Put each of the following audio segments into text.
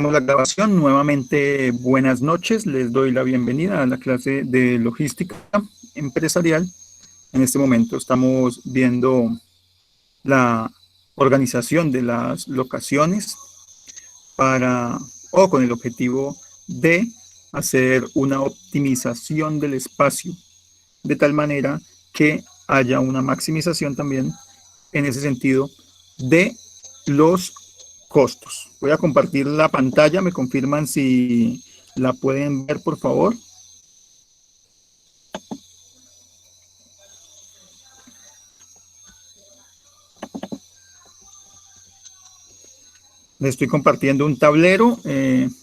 Iniciamos la grabación. Nuevamente, buenas noches. Les doy la bienvenida a la clase de logística empresarial. En este momento estamos viendo la organización de las locaciones con el objetivo de hacer una optimización del espacio, de tal manera que haya una maximización también en ese sentido de los costos. Voy a compartir la pantalla, me confirman si la pueden ver, por favor. Les estoy compartiendo un tablero,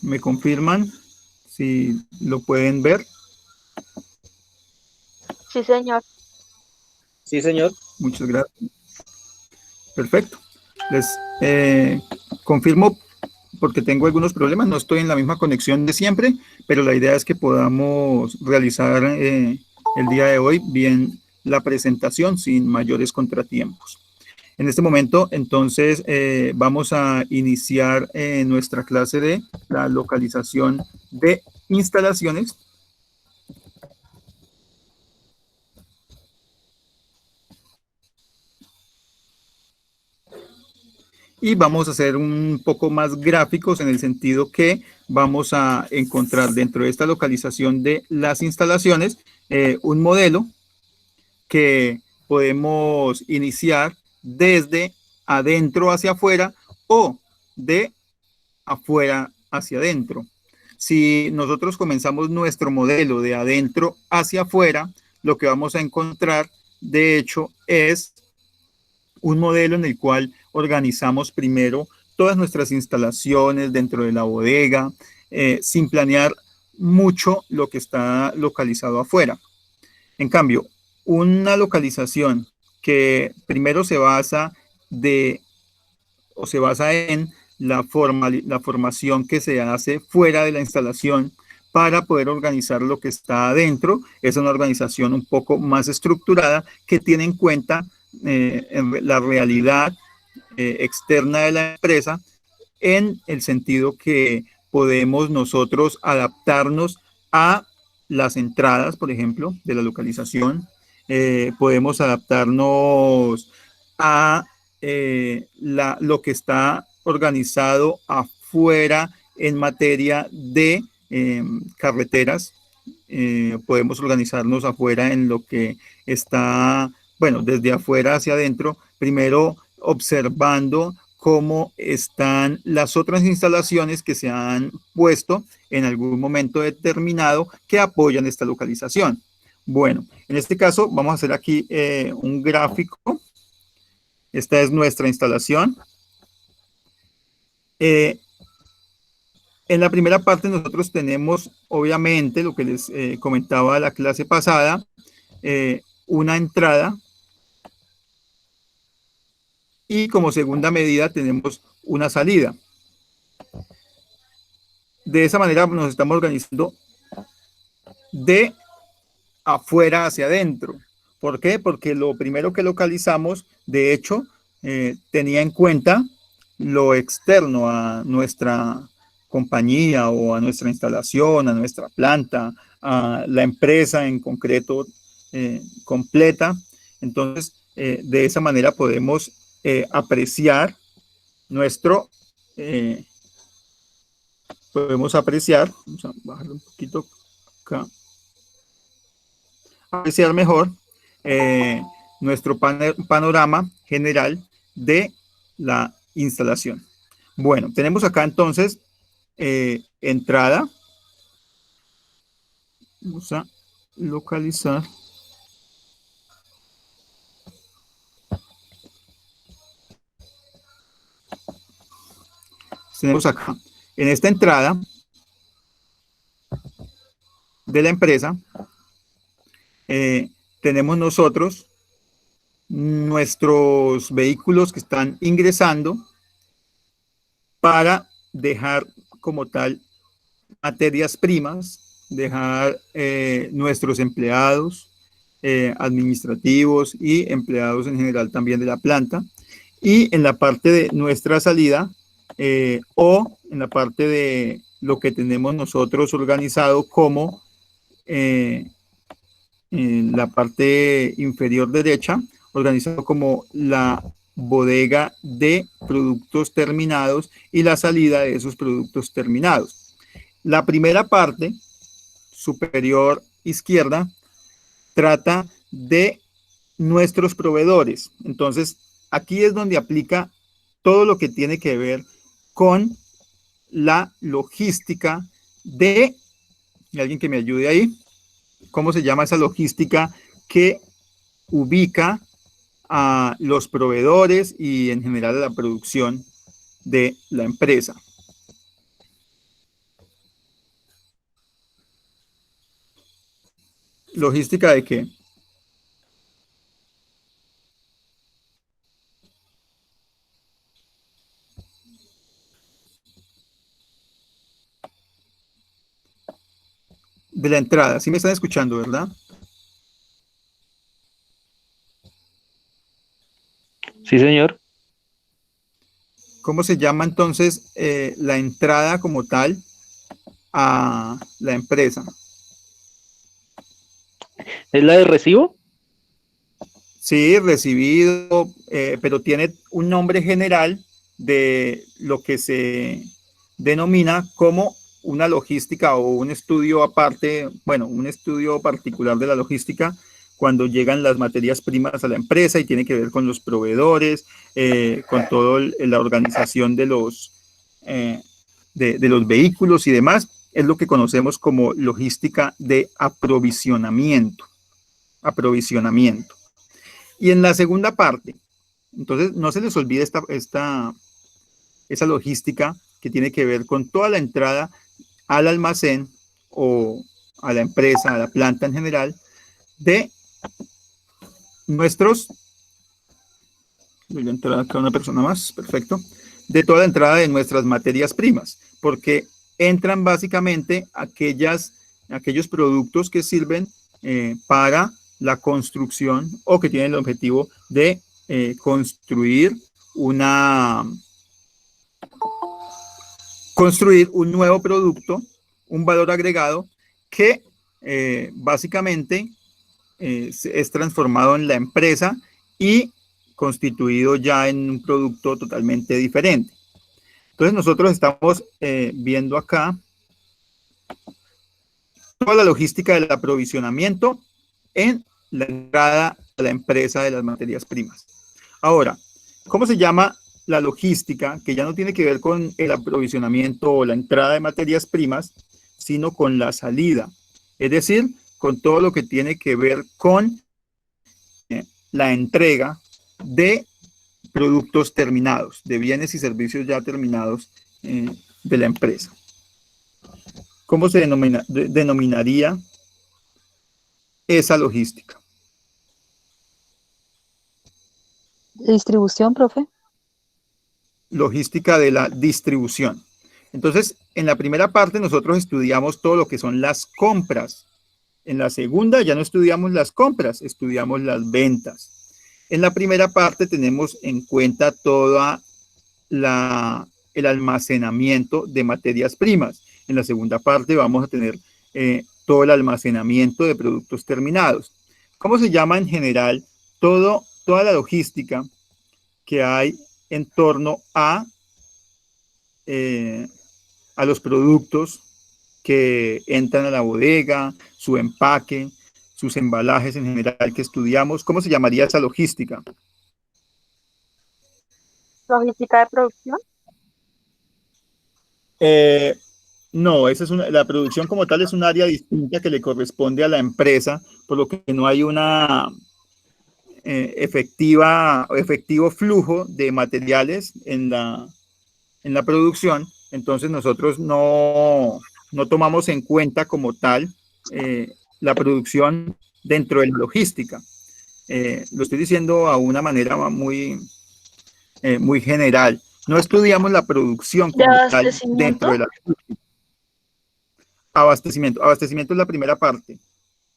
me confirman si lo pueden ver. Sí, señor. Sí, señor. Muchas gracias. Perfecto. Les confirmo porque tengo algunos problemas, no estoy en la misma conexión de siempre, pero la idea es que podamos realizar el día de hoy bien la presentación sin mayores contratiempos. En este momento, entonces, vamos a iniciar nuestra clase de la localización de instalaciones. Y vamos a hacer un poco más gráficos en el sentido que vamos a encontrar dentro de esta localización de las instalaciones un modelo que podemos iniciar desde adentro hacia afuera o de afuera hacia adentro. Si nosotros comenzamos nuestro modelo de adentro hacia afuera, lo que vamos a encontrar, de hecho, es un modelo en el cual organizamos primero todas nuestras instalaciones dentro de la bodega, sin planear mucho lo que está localizado afuera. En cambio, una localización que primero se basa en la formación que se hace fuera de la instalación para poder organizar lo que está adentro, es una organización un poco más estructurada que tiene en cuenta la realidad externa de la empresa, en el sentido que podemos nosotros adaptarnos a las entradas, por ejemplo, de la localización, podemos adaptarnos a lo que está organizado afuera en materia de carreteras, podemos organizarnos afuera en lo que está, bueno, desde afuera hacia adentro, primero observando cómo están las otras instalaciones que se han puesto en algún momento determinado que apoyan esta localización. Bueno, en este caso vamos a hacer aquí un gráfico. Esta es nuestra instalación. En la primera parte nosotros tenemos, obviamente, lo que les comentaba la clase pasada, una entrada. Y como segunda medida tenemos una salida. De esa manera nos estamos organizando de afuera hacia adentro. ¿Por qué? Porque lo primero que localizamos, de hecho, tenía en cuenta lo externo a nuestra compañía o a nuestra instalación, a nuestra planta, a la empresa en concreto completa. Entonces, de esa manera podemos apreciar podemos apreciar, vamos a bajarlo un poquito acá, apreciar mejor nuestro panorama general de la instalación. Bueno, tenemos acá entonces entrada. Vamos a localizar. Tenemos acá, en esta entrada de la empresa, tenemos nosotros nuestros vehículos que están ingresando para dejar como tal materias primas, dejar nuestros empleados administrativos y empleados en general también de la planta. Y en la parte de nuestra salida o en la parte de lo que tenemos nosotros organizado como en la parte inferior derecha, organizado como la bodega de productos terminados y la salida de esos productos terminados. La primera parte, superior izquierda, trata de nuestros proveedores. Entonces, aquí es donde aplica todo lo que tiene que ver con la logística de, alguien que me ayude ahí, ¿cómo se llama esa logística que ubica a los proveedores y en general a la producción de la empresa? ¿Logística de qué? De la entrada. ¿Sí me están escuchando, verdad? Sí, señor. ¿Cómo se llama entonces la entrada como tal a la empresa? ¿Es la de recibo? Sí, recibido, pero tiene un nombre general de lo que se denomina como una logística o un estudio aparte, bueno, un estudio particular de la logística cuando llegan las materias primas a la empresa y tiene que ver con los proveedores, con toda la organización de los vehículos y demás, es lo que conocemos como logística de aprovisionamiento. Aprovisionamiento. Y en la segunda parte, entonces no se les olvide esa logística que tiene que ver con toda la entrada al almacén o a la empresa, a la planta en general, de nuestros, voy a entrar acá una persona más, perfecto, de toda la entrada de nuestras materias primas, porque entran básicamente aquellos productos que sirven para la construcción o que tienen el objetivo de construir un nuevo producto, un valor agregado que básicamente es transformado en la empresa y constituido ya en un producto totalmente diferente. Entonces nosotros estamos viendo acá toda la logística del aprovisionamiento en la entrada a la empresa de las materias primas. Ahora, ¿cómo se llama la logística? Que ya no tiene que ver con el aprovisionamiento o la entrada de materias primas, sino con la salida. Es decir, con todo lo que tiene que ver con la entrega de productos terminados, de bienes y servicios ya terminados de la empresa. ¿Cómo se denominaría esa logística? Distribución, profe. Logística de la distribución. Entonces, en la primera parte nosotros estudiamos todo lo que son las compras. En la segunda ya no estudiamos las compras, estudiamos las ventas. En la primera parte tenemos en cuenta toda el almacenamiento de materias primas. En la segunda parte vamos a tener todo el almacenamiento de productos terminados. ¿Cómo se llama en general toda la logística que hay en torno a los productos que entran a la bodega, su empaque, sus embalajes en general que estudiamos? ¿Cómo se llamaría esa logística? Logística de producción. No, la producción como tal es un área distinta que le corresponde a la empresa, por lo que no hay una efectivo flujo de materiales en la producción. Entonces nosotros no tomamos en cuenta como tal la producción dentro de la logística. Lo estoy diciendo a una manera muy general. No estudiamos la producción De como tal dentro abastecimiento. de la abastecimiento. Abastecimiento es la primera parte,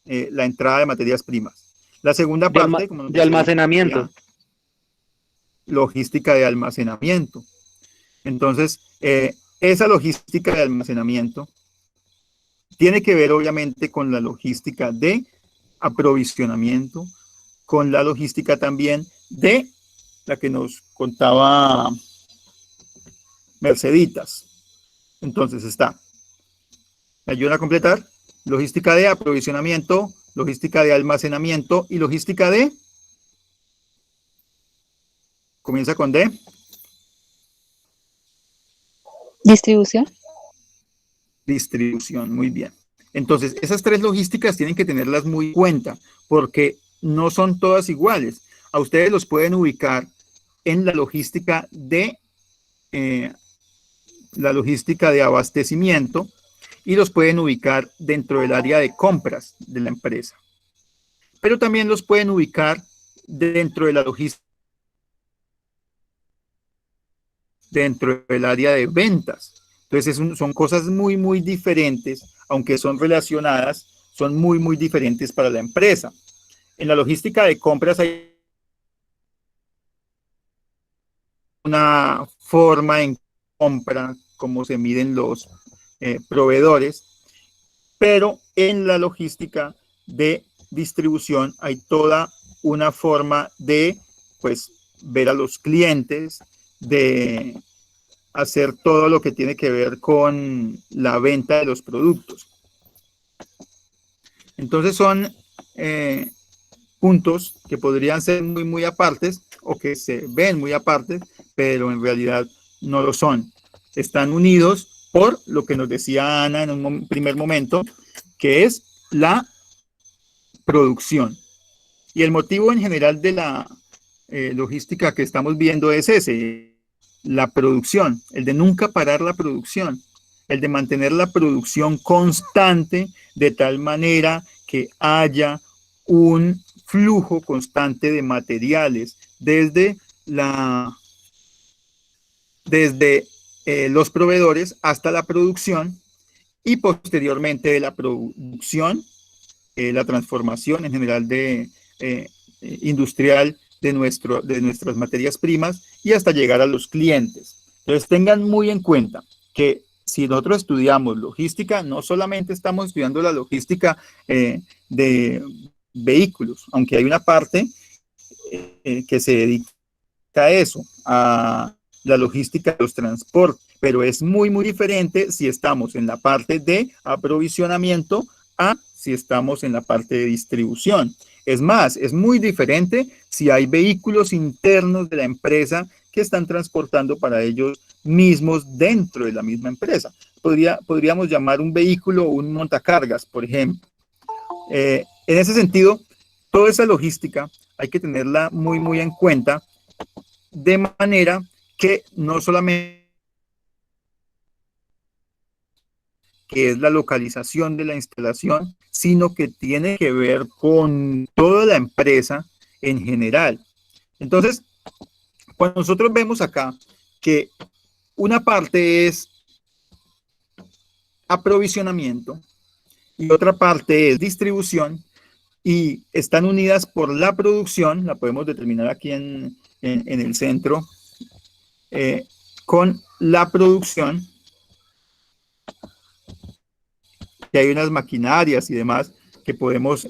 la entrada de materias primas. La segunda parte, como nos De dice, almacenamiento. logística de almacenamiento. Entonces, esa logística de almacenamiento tiene que ver obviamente con la logística de aprovisionamiento, con la logística también de la que nos contaba Merceditas. Entonces está, ¿me ayuda a completar? Logística de aprovisionamiento, logística de almacenamiento y logística de... Comienza con D. Distribución. Distribución, muy bien. Entonces, esas tres logísticas tienen que tenerlas muy en cuenta, porque no son todas iguales. A ustedes los pueden ubicar en la logística de abastecimiento y los pueden ubicar dentro del área de compras de la empresa. Pero también los pueden ubicar dentro de la logística, dentro del área de ventas. Entonces son cosas muy, muy diferentes, aunque son relacionadas, son muy, muy diferentes para la empresa. En la logística de compras hay una forma en compra, cómo se miden los proveedores, pero en la logística de distribución hay toda una forma de, pues, ver a los clientes, de hacer todo lo que tiene que ver con la venta de los productos. Entonces son puntos que podrían ser muy, muy apartes o que se ven muy apartes, pero en realidad no lo son. Están unidos por lo que nos decía Ana en un primer momento, que es la producción. Y el motivo en general de la logística que estamos viendo es ese, la producción, el de nunca parar la producción, el de mantener la producción constante de tal manera que haya un flujo constante de materiales desde los proveedores hasta la producción y posteriormente de la producción, la transformación en general industrial de nuestras materias primas y hasta llegar a los clientes. Entonces tengan muy en cuenta que si nosotros estudiamos logística, no solamente estamos estudiando la logística de vehículos, aunque hay una parte que se dedica a eso, a la logística de los transportes, pero es muy, muy diferente si estamos en la parte de aprovisionamiento a si estamos en la parte de distribución. Es más, es muy diferente si hay vehículos internos de la empresa que están transportando para ellos mismos dentro de la misma empresa. Podríamos llamar un vehículo un montacargas, por ejemplo. En ese sentido, toda esa logística hay que tenerla muy, muy en cuenta, de manera que no solamente que es la localización de la instalación, sino que tiene que ver con toda la empresa en general. Entonces, cuando nosotros vemos acá que una parte es aprovisionamiento y otra parte es distribución y están unidas por la producción, la podemos determinar aquí en el centro, con la producción, que hay unas maquinarias y demás que podemos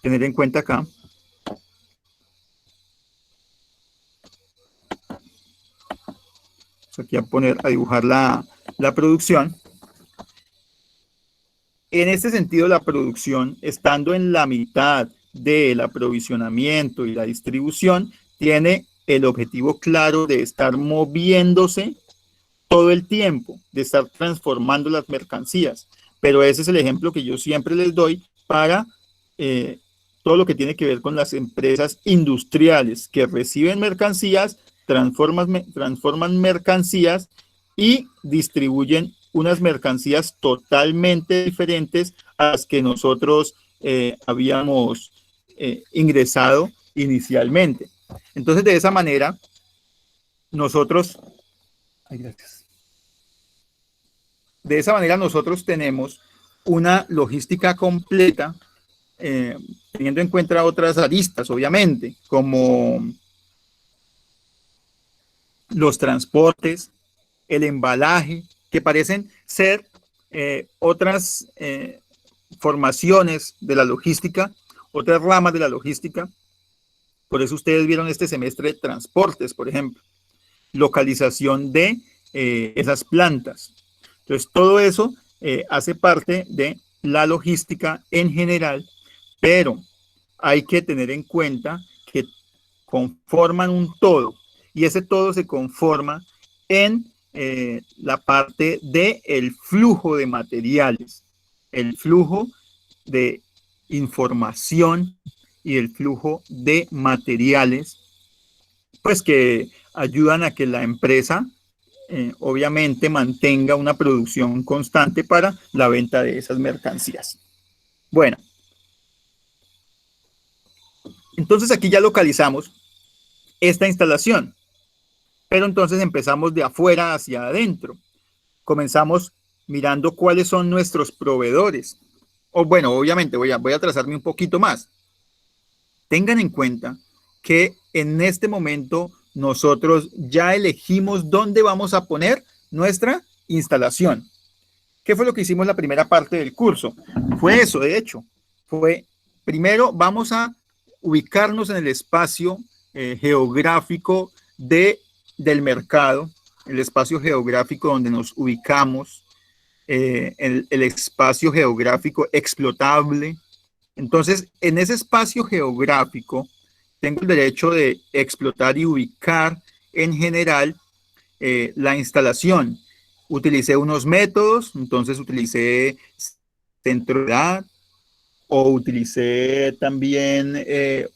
tener en cuenta acá. Aquí a dibujar la producción. En este sentido, la producción, estando en la mitad del aprovisionamiento y la distribución, tiene el objetivo claro de estar moviéndose todo el tiempo, de estar transformando las mercancías. Pero ese es el ejemplo que yo siempre les doy para todo lo que tiene que ver con las empresas industriales que reciben mercancías, transforman mercancías y distribuyen unas mercancías totalmente diferentes a las que nosotros habíamos ingresado inicialmente. Entonces, de esa manera, nosotros... Ay, gracias. De esa manera, nosotros tenemos una logística completa, teniendo en cuenta otras aristas, obviamente, como los transportes, el embalaje, que parecen ser otras formaciones de la logística, otras ramas de la logística. Por eso ustedes vieron este semestre transportes, por ejemplo, localización de esas plantas. Entonces, todo eso hace parte de la logística en general, pero hay que tener en cuenta que conforman un todo, y ese todo se conforma en la parte del flujo de materiales, el flujo de información y el flujo de materiales, pues que ayudan a que la empresa obviamente mantenga una producción constante para la venta de esas mercancías. Bueno, entonces aquí ya localizamos esta instalación, pero entonces empezamos de afuera hacia adentro. Comenzamos mirando cuáles son nuestros proveedores. O bueno, obviamente voy a trazarme un poquito más. Tengan en cuenta que en este momento nosotros ya elegimos dónde vamos a poner nuestra instalación. ¿Qué fue lo que hicimos la primera parte del curso? Fue eso, de hecho. Fue, primero vamos a ubicarnos en el espacio geográfico del mercado, el espacio geográfico donde nos ubicamos, el espacio geográfico explotable. Entonces, en ese espacio geográfico, tengo el derecho de explotar y ubicar en general la instalación. Utilicé unos métodos, entonces utilicé centro de edad, o utilicé también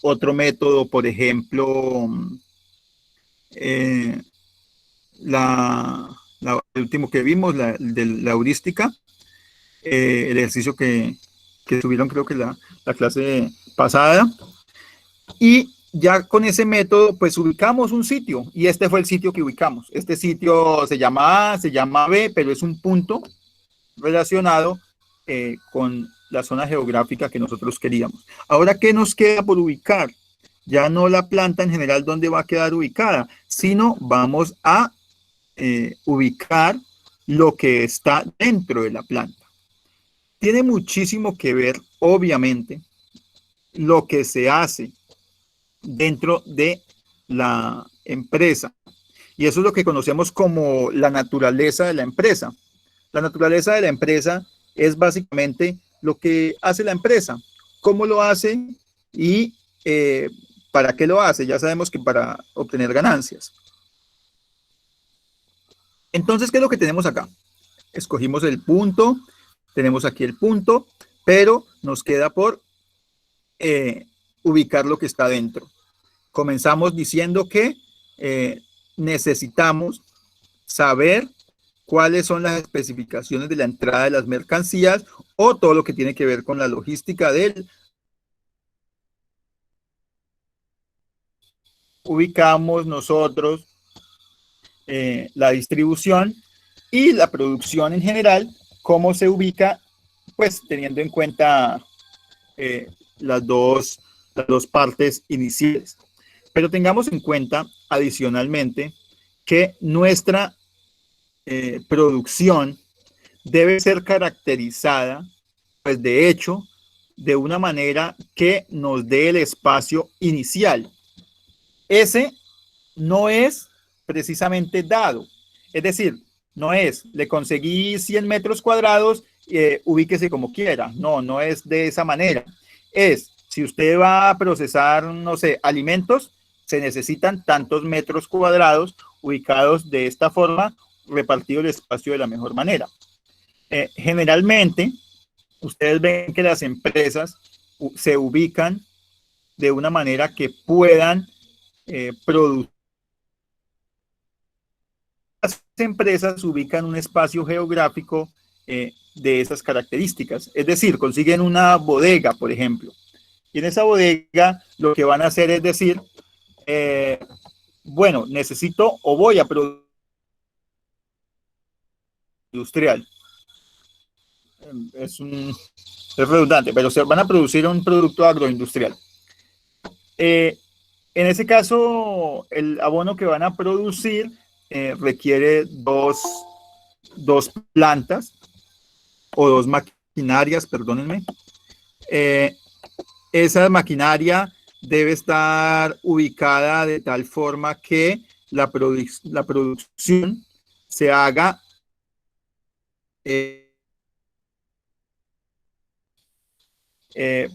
otro método, por ejemplo, el último que vimos, de la heurística, el ejercicio que tuvieron creo que la clase pasada, y ya con ese método pues ubicamos un sitio, y este fue el sitio que ubicamos. Este sitio se llama A, se llama B, pero es un punto relacionado con la zona geográfica que nosotros queríamos. Ahora, ¿qué nos queda por ubicar? Ya no la planta en general dónde va a quedar ubicada, sino vamos a ubicar lo que está dentro de la planta. Tiene muchísimo que ver, obviamente, lo que se hace dentro de la empresa. Y eso es lo que conocemos como la naturaleza de la empresa. La naturaleza de la empresa es básicamente lo que hace la empresa, cómo lo hace y para qué lo hace. Ya sabemos que para obtener ganancias. Entonces, ¿qué es lo que tenemos acá? Escogimos el punto, tenemos aquí el punto, pero nos queda por ubicar lo que está dentro. Comenzamos diciendo que necesitamos saber cuáles son las especificaciones de la entrada de las mercancías o todo lo que tiene que ver con la logística del. Ubicamos nosotros la distribución y la producción en general, cómo se ubica, pues teniendo en cuenta las dos partes iniciales. Pero tengamos en cuenta adicionalmente que nuestra producción debe ser caracterizada, pues de hecho, de una manera que nos dé el espacio inicial. Ese no es precisamente dado. Es decir, no es, le conseguí 100 metros cuadrados, ubíquese como quiera. No, no es de esa manera. Es, si usted va a procesar, no sé, alimentos, se necesitan tantos metros cuadrados ubicados de esta forma, repartido el espacio de la mejor manera. Generalmente, ustedes ven que las empresas se ubican de una manera que puedan producir. Las empresas ubican un espacio geográfico de esas características. Es decir, consiguen una bodega, por ejemplo. Y en esa bodega lo que van a hacer es decir, bueno, necesito o voy a producir industrial. Es redundante, pero se van a producir un producto agroindustrial. En ese caso, el abono que van a producir requiere dos dos plantas o dos maquinarias, perdónenme. Esa maquinaria debe estar ubicada de tal forma que la producción se haga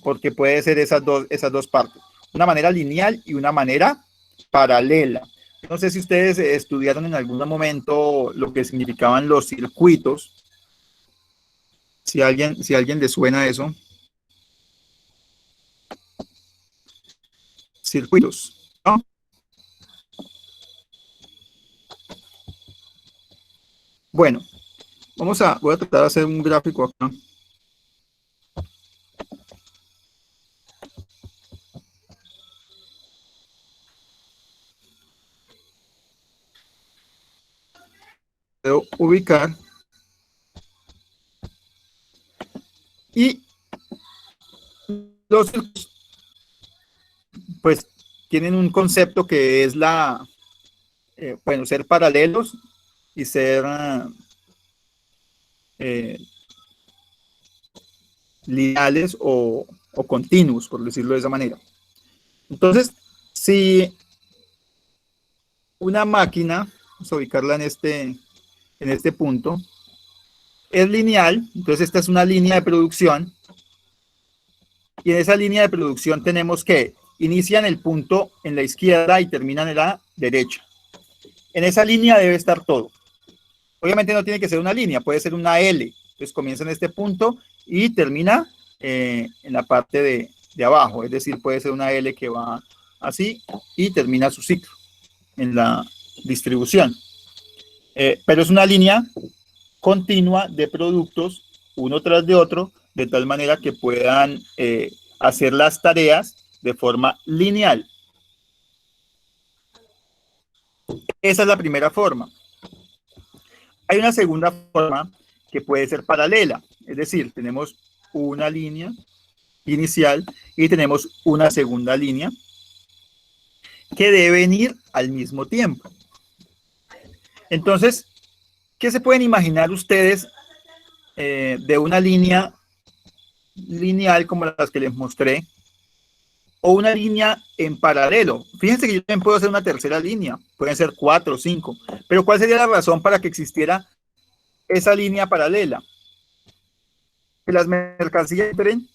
porque puede ser esas dos partes, una manera lineal y una manera paralela. No sé si ustedes estudiaron en algún momento lo que significaban los circuitos. Si a alguien le suena eso. Circuitos, ¿no? Bueno, voy a tratar de hacer un gráfico acá. Puedo ubicar y los circuitos pues tienen un concepto que es bueno, ser paralelos y ser lineales o continuos, por decirlo de esa manera. Entonces, si una máquina, vamos a ubicarla en este punto, es lineal, entonces esta es una línea de producción, y en esa línea de producción tenemos que inicia en el punto en la izquierda y termina en la derecha. En esa línea debe estar todo. Obviamente no tiene que ser una línea, puede ser una L. Entonces comienza en este punto y termina en la parte de abajo. Es decir, puede ser una L que va así y termina su ciclo en la distribución. Pero es una línea continua de productos, uno tras de otro, de tal manera que puedan hacer las tareas de forma lineal. Esa es la primera forma. Hay una segunda forma que puede ser paralela, es decir, tenemos una línea inicial y tenemos una segunda línea que deben ir al mismo tiempo. Entonces, ¿qué se pueden imaginar ustedes de una línea lineal como las que les mostré o una línea en paralelo? Fíjense que yo también puedo hacer una tercera línea, pueden ser 4 o 5, pero ¿cuál sería la razón para que existiera esa línea paralela? Que las mercancías entren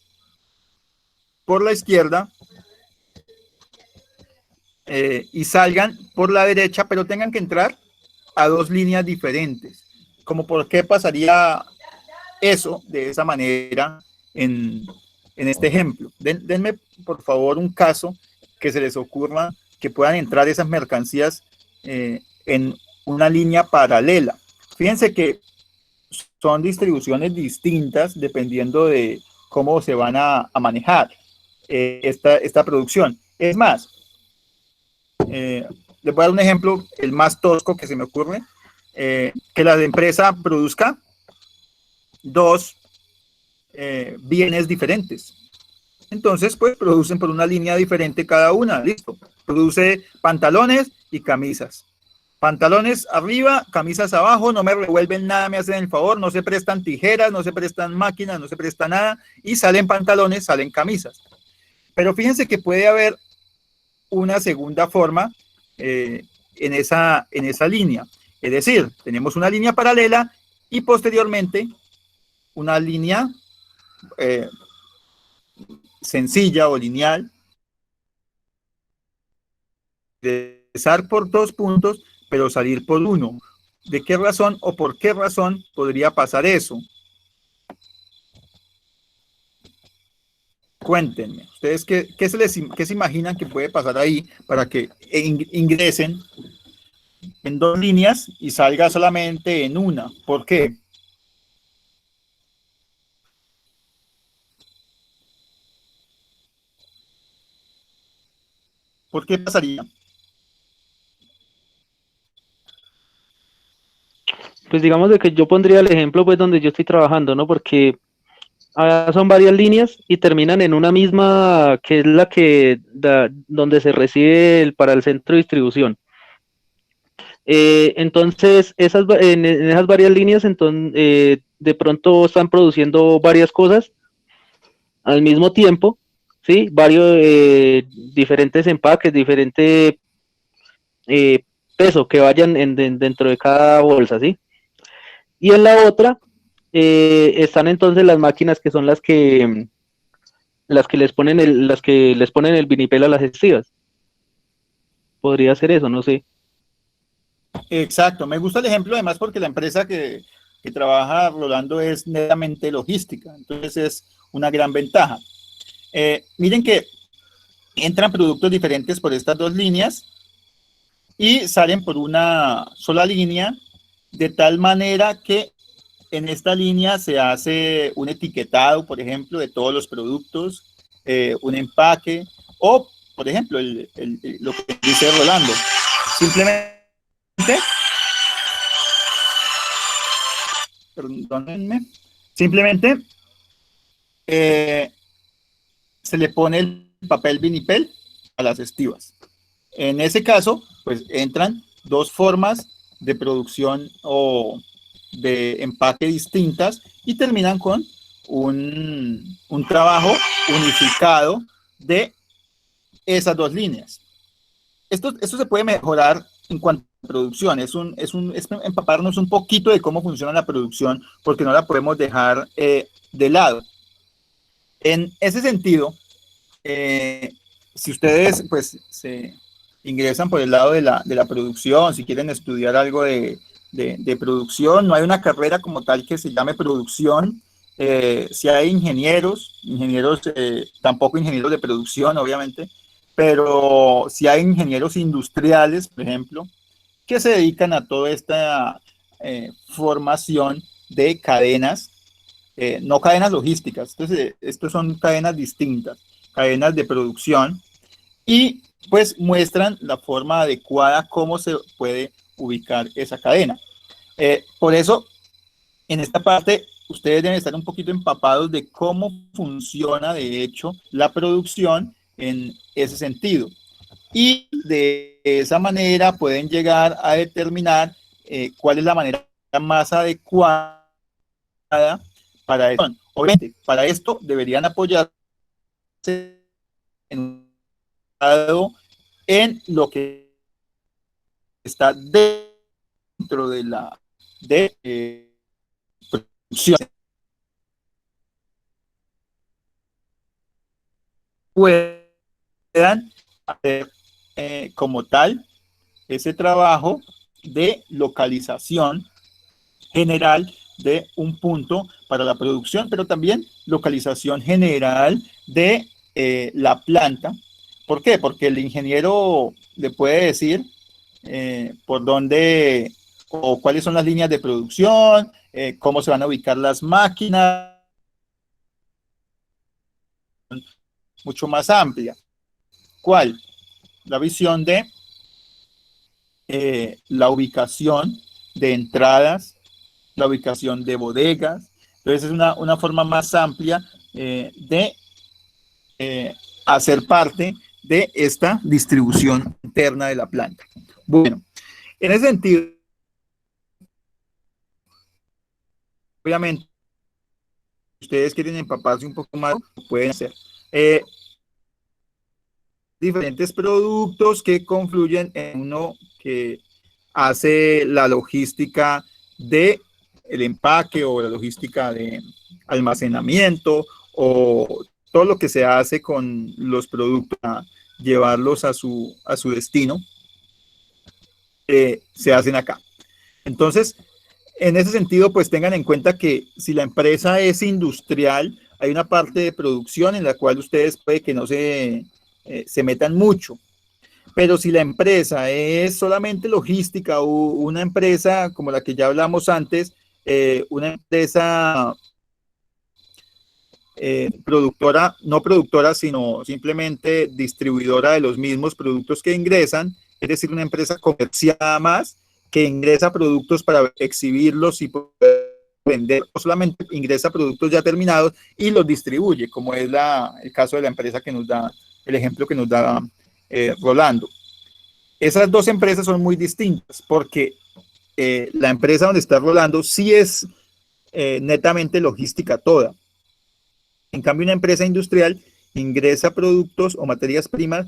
por la izquierda y salgan por la derecha, pero tengan que entrar a dos líneas diferentes. ¿Cómo por qué pasaría eso de esa manera en este ejemplo? Denme por favor un caso que se les ocurra que puedan entrar esas mercancías en una línea paralela. Fíjense que son distribuciones distintas dependiendo de cómo se van a manejar esta producción. Es más, les voy a dar un ejemplo, el más tosco que se me ocurre, que la empresa produzca dos bienes diferentes. Entonces, pues producen por una línea diferente cada una, listo. Produce pantalones y camisas. Pantalones arriba, camisas abajo, no me revuelven nada, me hacen el favor, no se prestan tijeras, no se prestan máquinas, no se presta nada, y salen pantalones, salen camisas. Pero fíjense que puede haber una segunda forma en esa línea. Es decir, tenemos una línea paralela y posteriormente una línea sencilla o lineal, de empezar por 2 puntos, pero salir por 1. ¿De qué razón o por qué razón podría pasar eso? Cuéntenme, ¿ustedes qué se imaginan que puede pasar ahí para que ingresen en 2 líneas y salga solamente en una? ¿Por qué? ¿Por qué pasaría? Pues digamos de que yo pondría el ejemplo pues donde yo estoy trabajando, ¿no? Porque son varias líneas y terminan en una misma que es la que donde se recibe para el centro de distribución. Entonces, en esas varias líneas, entonces, de pronto están produciendo varias cosas al mismo tiempo, ¿sí? Varios diferentes empaques, diferente eh, peso que vayan dentro de cada bolsa, ¿sí? Y en la otra están entonces las máquinas que son las que les ponen el vinipel a las estivas. Podría ser eso, no sé. Exacto, me gusta el ejemplo además porque la empresa que trabaja Rolando es netamente logística, entonces es una gran ventaja. Miren que entran productos diferentes por estas dos líneas y salen por una sola línea, de tal manera que en esta línea se hace un etiquetado, por ejemplo, de todos los productos, un empaque, o, por ejemplo, lo que dice Rolando. Simplemente, perdónenme, simplemente se le pone el papel vinipel a las estivas. En ese caso, pues entran dos formas de producción o de empaque distintas y terminan con un trabajo unificado de esas dos líneas. Esto se puede mejorar en cuanto a producción, es empaparnos un poquito de cómo funciona la producción, porque no la podemos dejar de lado. En ese sentido, si ustedes pues se ingresan por el lado de la producción, si quieren estudiar algo de producción, no hay una carrera como tal que se llame producción. Si hay ingenieros, tampoco ingenieros de producción, obviamente, pero si hay ingenieros industriales, por ejemplo, que se dedican a toda esta formación de cadenas, no cadenas logísticas, entonces estos son cadenas distintas, cadenas de producción, y pues muestran la forma adecuada cómo se puede ubicar esa cadena. Por eso, en esta parte, ustedes deben estar un poquito empapados de cómo funciona, de hecho, la producción en ese sentido. Y de esa manera pueden llegar a determinar cuál es la manera más adecuada para esto. Obviamente, para esto deberían apoyarse en lo que está dentro de la producción. Puedan hacer como tal ese trabajo de localización general de un punto para la producción, pero también localización general de la planta. ¿Por qué? Porque el ingeniero le puede decir por dónde o cuáles son las líneas de producción, cómo se van a ubicar las máquinas, mucho más amplia. ¿Cuál? La visión de la ubicación de entradas, la ubicación de bodegas. Entonces es una forma más amplia de hacer parte de esta distribución interna de la planta. Bueno, en ese sentido, obviamente, si ustedes quieren empaparse un poco más, lo pueden hacer. Diferentes productos que confluyen en uno que hace la logística de el empaque o la logística de almacenamiento o todo lo que se hace con los productos para llevarlos a su destino, se hacen acá. Entonces, en ese sentido, pues tengan en cuenta que si la empresa es industrial, hay una parte de producción en la cual ustedes puede que no se metan mucho. Pero si la empresa es solamente logística o una empresa como la que ya hablamos antes, una empresa productora, no productora, sino simplemente distribuidora de los mismos productos que ingresan, es decir, una empresa comercial más que ingresa productos para exhibirlos y poder vender, o solamente ingresa productos ya terminados y los distribuye, como es el caso de la empresa que nos da, el ejemplo que nos da Rolando. Esas dos empresas son muy distintas porque la empresa donde está Rolando sí es netamente logística toda. En cambio, una empresa industrial ingresa productos o materias primas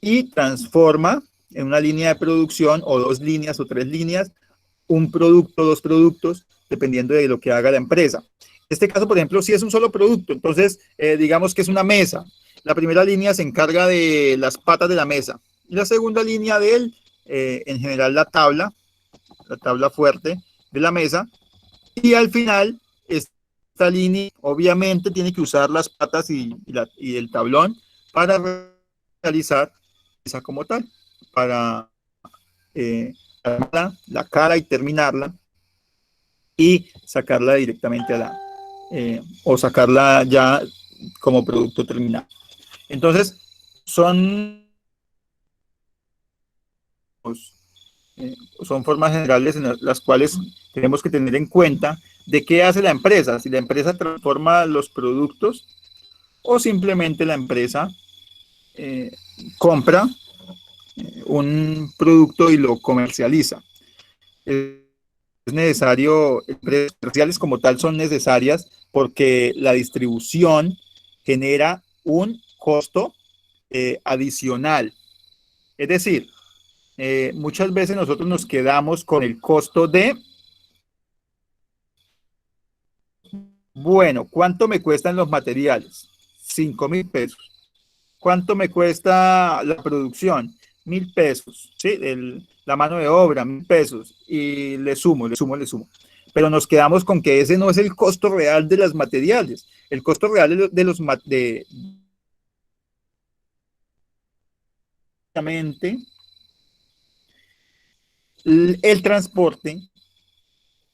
y transforma en una línea de producción o dos líneas o tres líneas un producto, dos productos, dependiendo de lo que haga la empresa. En este caso, por ejemplo, si es un solo producto, entonces digamos que es una mesa. La primera línea se encarga de las patas de la mesa y la segunda línea de él, en general la tabla fuerte de la mesa, y al final esta línea obviamente tiene que usar las patas y el tablón para realizar esa como tal, para la cara y terminarla y sacarla directamente a o sacarla ya como producto terminado. Entonces, son, son formas generales en las cuales tenemos que tener en cuenta de qué hace la empresa, si la empresa transforma los productos o simplemente la empresa compra un producto y lo comercializa. Es necesario, empresas comerciales como tal son necesarias porque la distribución genera un costo adicional. Es decir, muchas veces nosotros nos quedamos con el costo de, bueno, ¿cuánto me cuestan los materiales? 5.000 pesos. ¿Cuánto me cuesta la producción? 1.000 pesos, ¿sí? La mano de obra, 1.000 pesos. Y le sumo. Pero nos quedamos con que ese no es el costo real de los materiales. El costo real de los materiales, el transporte,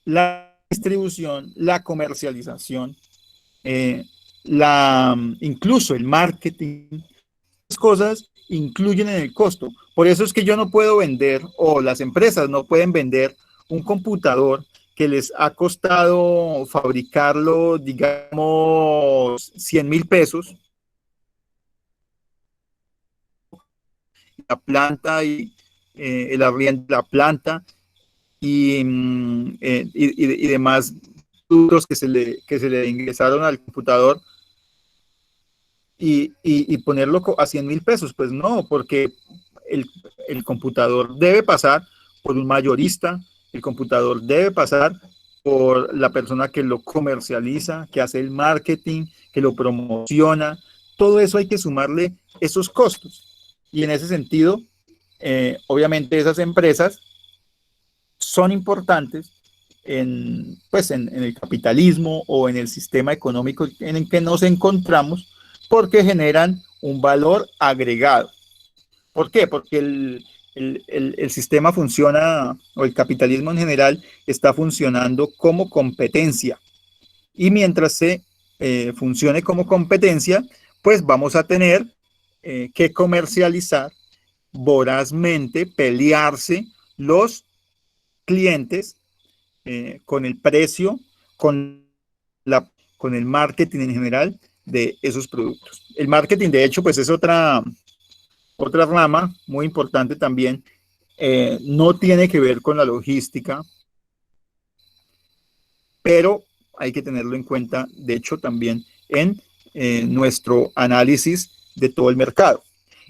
la distribución, la comercialización, incluso el marketing, las cosas incluyen en el costo. Por eso es que yo no puedo vender, o las empresas no pueden vender un computador que les ha costado fabricarlo, digamos, 100.000 pesos, la planta y el arriendo de la planta y demás productos que se le ingresaron al computador y ponerlo a 100.000 pesos. Pues no, porque el, el computador debe pasar por un mayorista, el computador debe pasar por la persona que lo comercializa, que hace el marketing, que lo promociona. Todo eso hay que sumarle esos costos. Y en ese sentido, obviamente esas empresas son importantes pues en el capitalismo o en el sistema económico en el que nos encontramos porque generan un valor agregado. ¿Por qué? Porque el sistema funciona, o el capitalismo en general, está funcionando como competencia. Y mientras se funcione como competencia, pues vamos a tener que comercializar vorazmente, pelearse los clientes con el precio, con, con el marketing en general de esos productos. El marketing, de hecho, pues es otra rama muy importante también. No tiene que ver con la logística, pero hay que tenerlo en cuenta, de hecho, también en nuestro análisis de todo el mercado.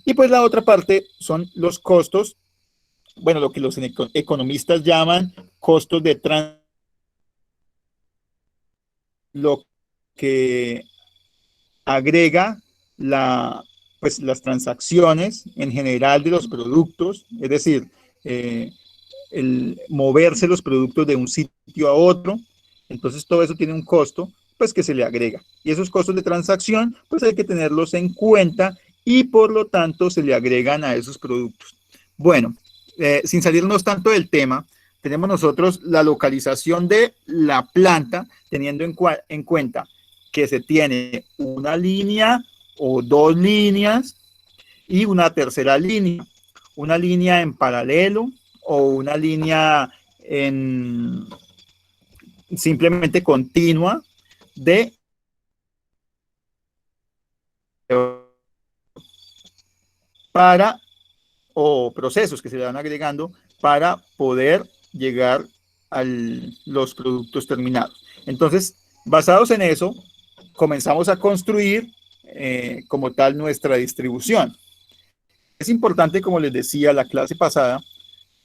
Y pues la otra parte son los costos, bueno, lo que los economistas llaman costos de transporte, lo que agrega pues, las transacciones en general de los productos, es decir, el moverse los productos de un sitio a otro. Entonces todo eso tiene un costo, pues que se le agrega. Y esos costos de transacción, pues hay que tenerlos en cuenta y por lo tanto se le agregan a esos productos. Bueno, sin salirnos tanto del tema, tenemos nosotros la localización de la planta, teniendo en cuenta que se tiene una línea o dos líneas y una tercera línea. Una línea en paralelo o una línea simplemente continua de para o procesos que se le van agregando para poder llegar a los productos terminados. Entonces, basados en eso, comenzamos a construir como tal nuestra distribución. Es importante, como les decía la clase pasada,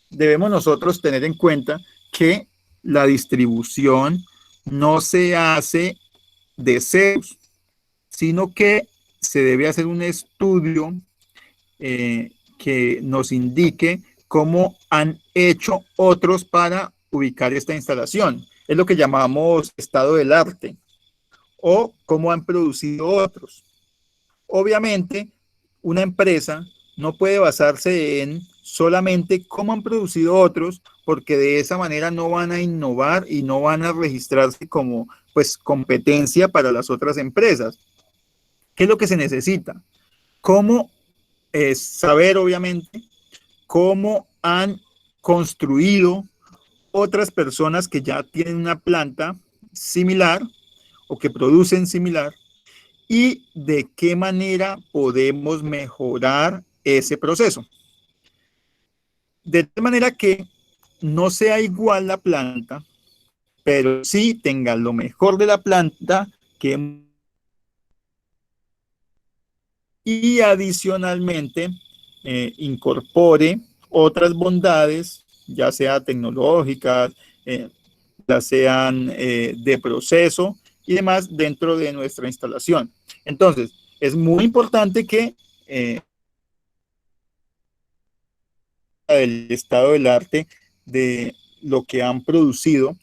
debemos nosotros tener en cuenta que la distribución no se hace de ceros, sino que se debe hacer un estudio que nos indique cómo han hecho otros para ubicar esta instalación. Es lo que llamamos estado del arte, o cómo han producido otros. Obviamente, una empresa no puede basarse en solamente cómo han producido otros, porque de esa manera no van a innovar y no van a registrarse como pues competencia para las otras empresas. ¿Qué es lo que se necesita? ¿Cómo saber, obviamente, cómo han construido otras personas que ya tienen una planta similar o que producen similar y de qué manera podemos mejorar ese proceso? De tal manera que no sea igual la planta, pero sí tenga lo mejor de la planta que y adicionalmente incorpore otras bondades, ya sea tecnológicas, ya sean de proceso y demás dentro de nuestra instalación. Entonces, es muy importante que el estado del arte de lo que han producido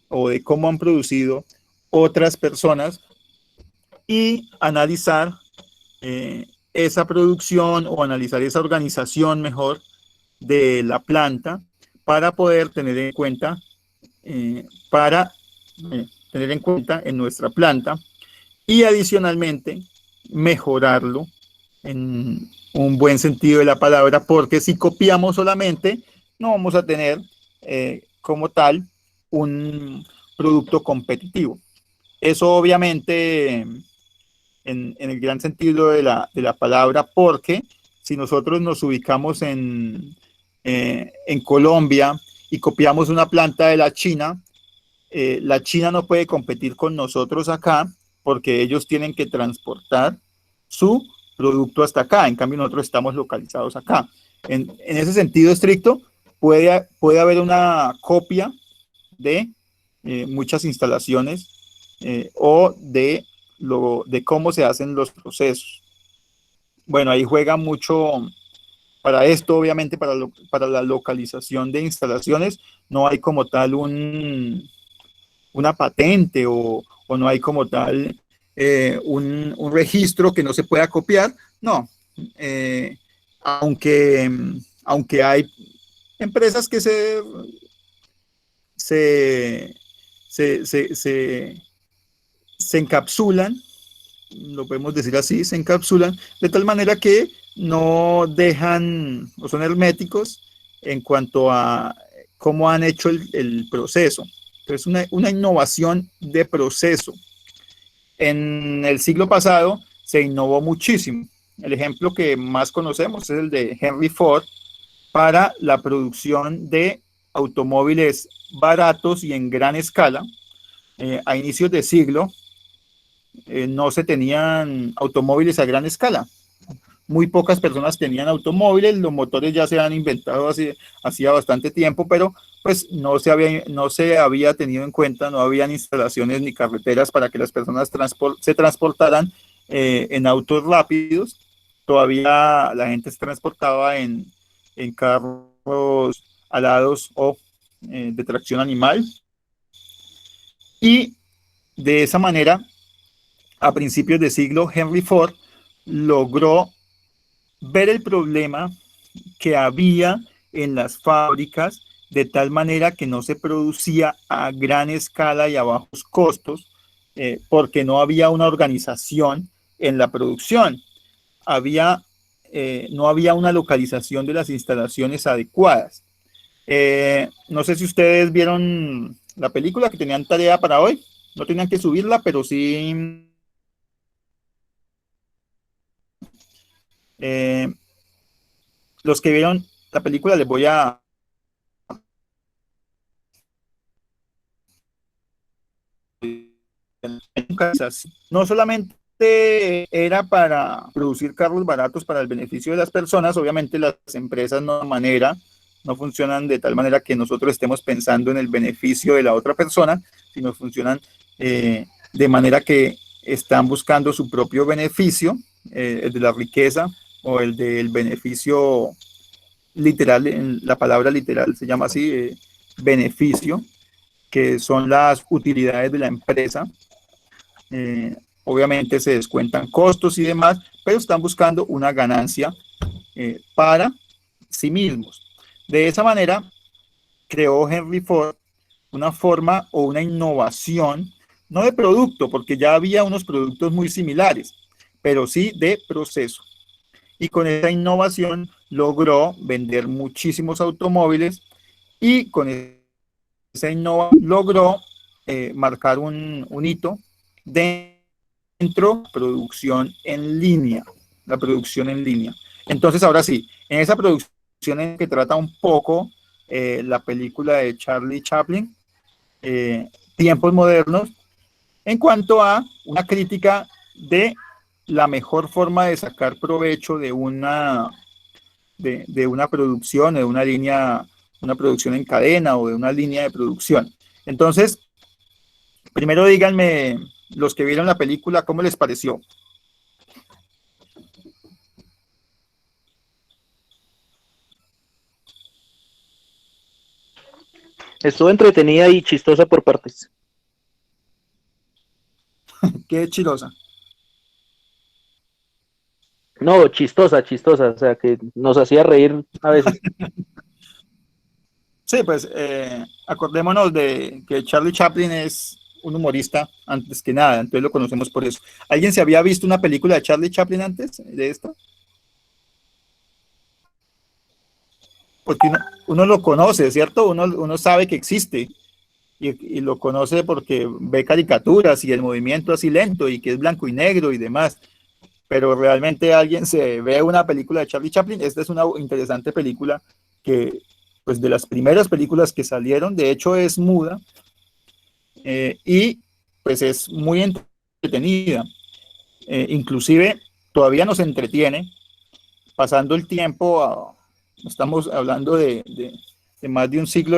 o de cómo han producido otras personas y analizar esa producción o analizar esa organización mejor de la planta para poder tener en cuenta, tener en cuenta en nuestra planta y adicionalmente mejorarlo en un buen sentido de la palabra, porque si copiamos solamente no vamos a tener como tal un producto competitivo. Eso obviamente en el gran sentido de la palabra, porque si nosotros nos ubicamos en Colombia y copiamos una planta de la China no puede competir con nosotros acá porque ellos tienen que transportar su producto hasta acá. En cambio, nosotros estamos localizados acá. En ese sentido estricto, puede haber una copia de muchas instalaciones o de cómo se hacen los procesos. Bueno, ahí juega mucho para esto, obviamente, para la localización de instalaciones, no hay como tal una patente o no hay como tal un registro que no se pueda copiar. No, eh, aunque, aunque hay empresas que se, se, se, se, se encapsulan, lo podemos decir así, se encapsulan de tal manera que no dejan o son herméticos en cuanto a cómo han hecho el proceso. Entonces, una innovación de proceso. En el siglo pasado se innovó muchísimo. El ejemplo que más conocemos es el de Henry Ford para la producción de automóviles baratos y en gran escala. A inicios de siglo no se tenían automóviles a gran escala. Muy pocas personas tenían automóviles, los motores ya se han inventado hacía bastante tiempo, pero pues no se había tenido en cuenta, no habían instalaciones ni carreteras para que las personas se transportaran en autos rápidos. Todavía la gente se transportaba en carros alados o de tracción animal. Y de esa manera, a principios de siglo, Henry Ford logró ver el problema que había en las fábricas de tal manera que no se producía a gran escala y a bajos costos, porque no había una organización en la producción. No había una localización de las instalaciones adecuadas. No sé si ustedes vieron la película, que tenían tarea para hoy. No tenían que subirla, pero sí los que vieron la película les voy a... No solamente era para producir carros baratos para el beneficio de las personas, obviamente las empresas no funcionan de tal manera que nosotros estemos pensando en el beneficio de la otra persona, sino funcionan de manera que están buscando su propio beneficio, el de la riqueza o el del beneficio literal, en la palabra literal se llama así, beneficio, que son las utilidades de la empresa. Obviamente se descuentan costos y demás, pero están buscando una ganancia para sí mismos. De esa manera, creó Henry Ford una forma o una innovación, no de producto, porque ya había unos productos muy similares, pero sí de proceso. Y con esa innovación logró vender muchísimos automóviles y con esa innovación logró marcar un hito dentro de producción en línea, la producción en línea. Entonces, ahora sí, en esa producción en que trata un poco la película de Charlie Chaplin, Tiempos Modernos, en cuanto a una crítica de la mejor forma de sacar provecho de una producción, de una línea, una producción en cadena o de una línea de producción. Entonces, primero díganme, los que vieron la película, ¿cómo les pareció? Estuvo entretenida y chistosa por partes. Qué chilosa. No, chistosa, chistosa, o sea, que nos hacía reír a veces. Sí, pues acordémonos de que Charlie Chaplin es un humorista antes que nada, entonces lo conocemos por eso. ¿Alguien se había visto una película de Charlie Chaplin antes de esta? Porque uno lo conoce, ¿cierto? Uno sabe que existe y lo conoce porque ve caricaturas y el movimiento así lento y que es blanco y negro y demás. Pero realmente alguien se ve una película de Charlie Chaplin. Esta es una interesante película que, pues de las primeras películas que salieron, de hecho es muda y pues es muy entretenida. Inclusive todavía nos entretiene pasando el tiempo, estamos hablando de más de un siglo,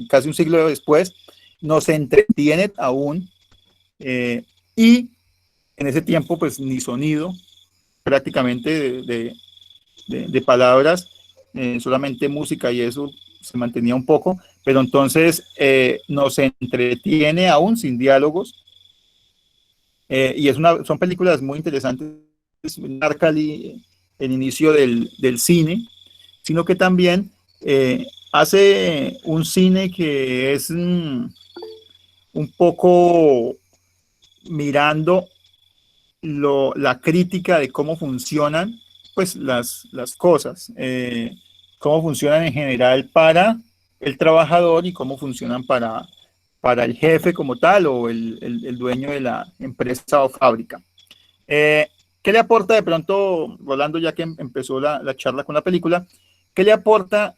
casi un siglo después, nos entretiene aún y en ese tiempo pues ni sonido prácticamente de palabras, solamente música y eso se mantenía un poco, pero entonces nos entretiene aún sin diálogos y son películas muy interesantes, marca el inicio del cine, sino que también hace un cine que es un poco mirando la crítica de cómo funcionan pues las cosas, cómo funcionan en general para el trabajador y cómo funcionan para el jefe como tal o el dueño de la empresa o fábrica. ¿Qué le aporta de pronto, Rolando, ya que empezó la charla con la película, qué le aporta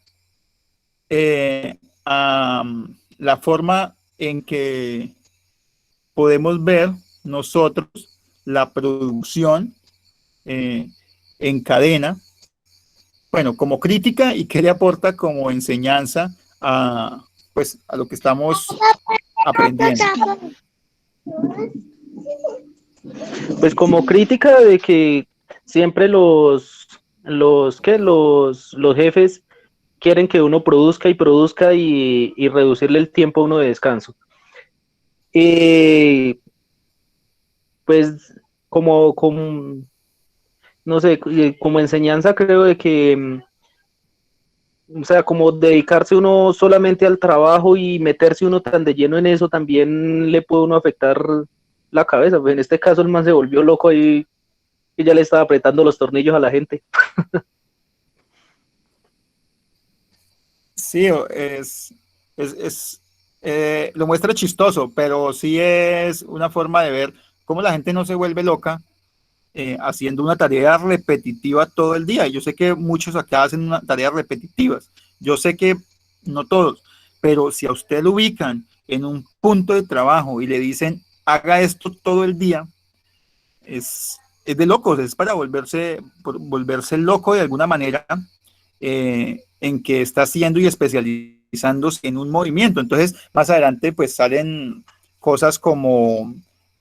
a la forma en que podemos ver nosotros la producción eh, en cadena, bueno, como crítica y qué le aporta como enseñanza pues, a lo que estamos aprendiendo? Pues como crítica de que siempre los jefes quieren que uno produzca y produzca y reducirle el tiempo a uno de descanso. Pues como, no sé, como enseñanza creo de que, o sea, como dedicarse uno solamente al trabajo y meterse uno tan de lleno en eso también le puede uno afectar la cabeza. Pues en este caso el man se volvió loco y ya le estaba apretando los tornillos a la gente. Sí, lo muestra chistoso, pero sí es una forma de ver cómo la gente no se vuelve loca haciendo una tarea repetitiva todo el día. Y yo sé que muchos acá hacen una tareas repetitivas. Yo sé que no todos, pero si a usted lo ubican en un punto de trabajo y le dicen, haga esto todo el día, es de locos, es para volverse loco de alguna manera, en que está haciendo y especializándose en un movimiento. Entonces, más adelante, pues salen cosas como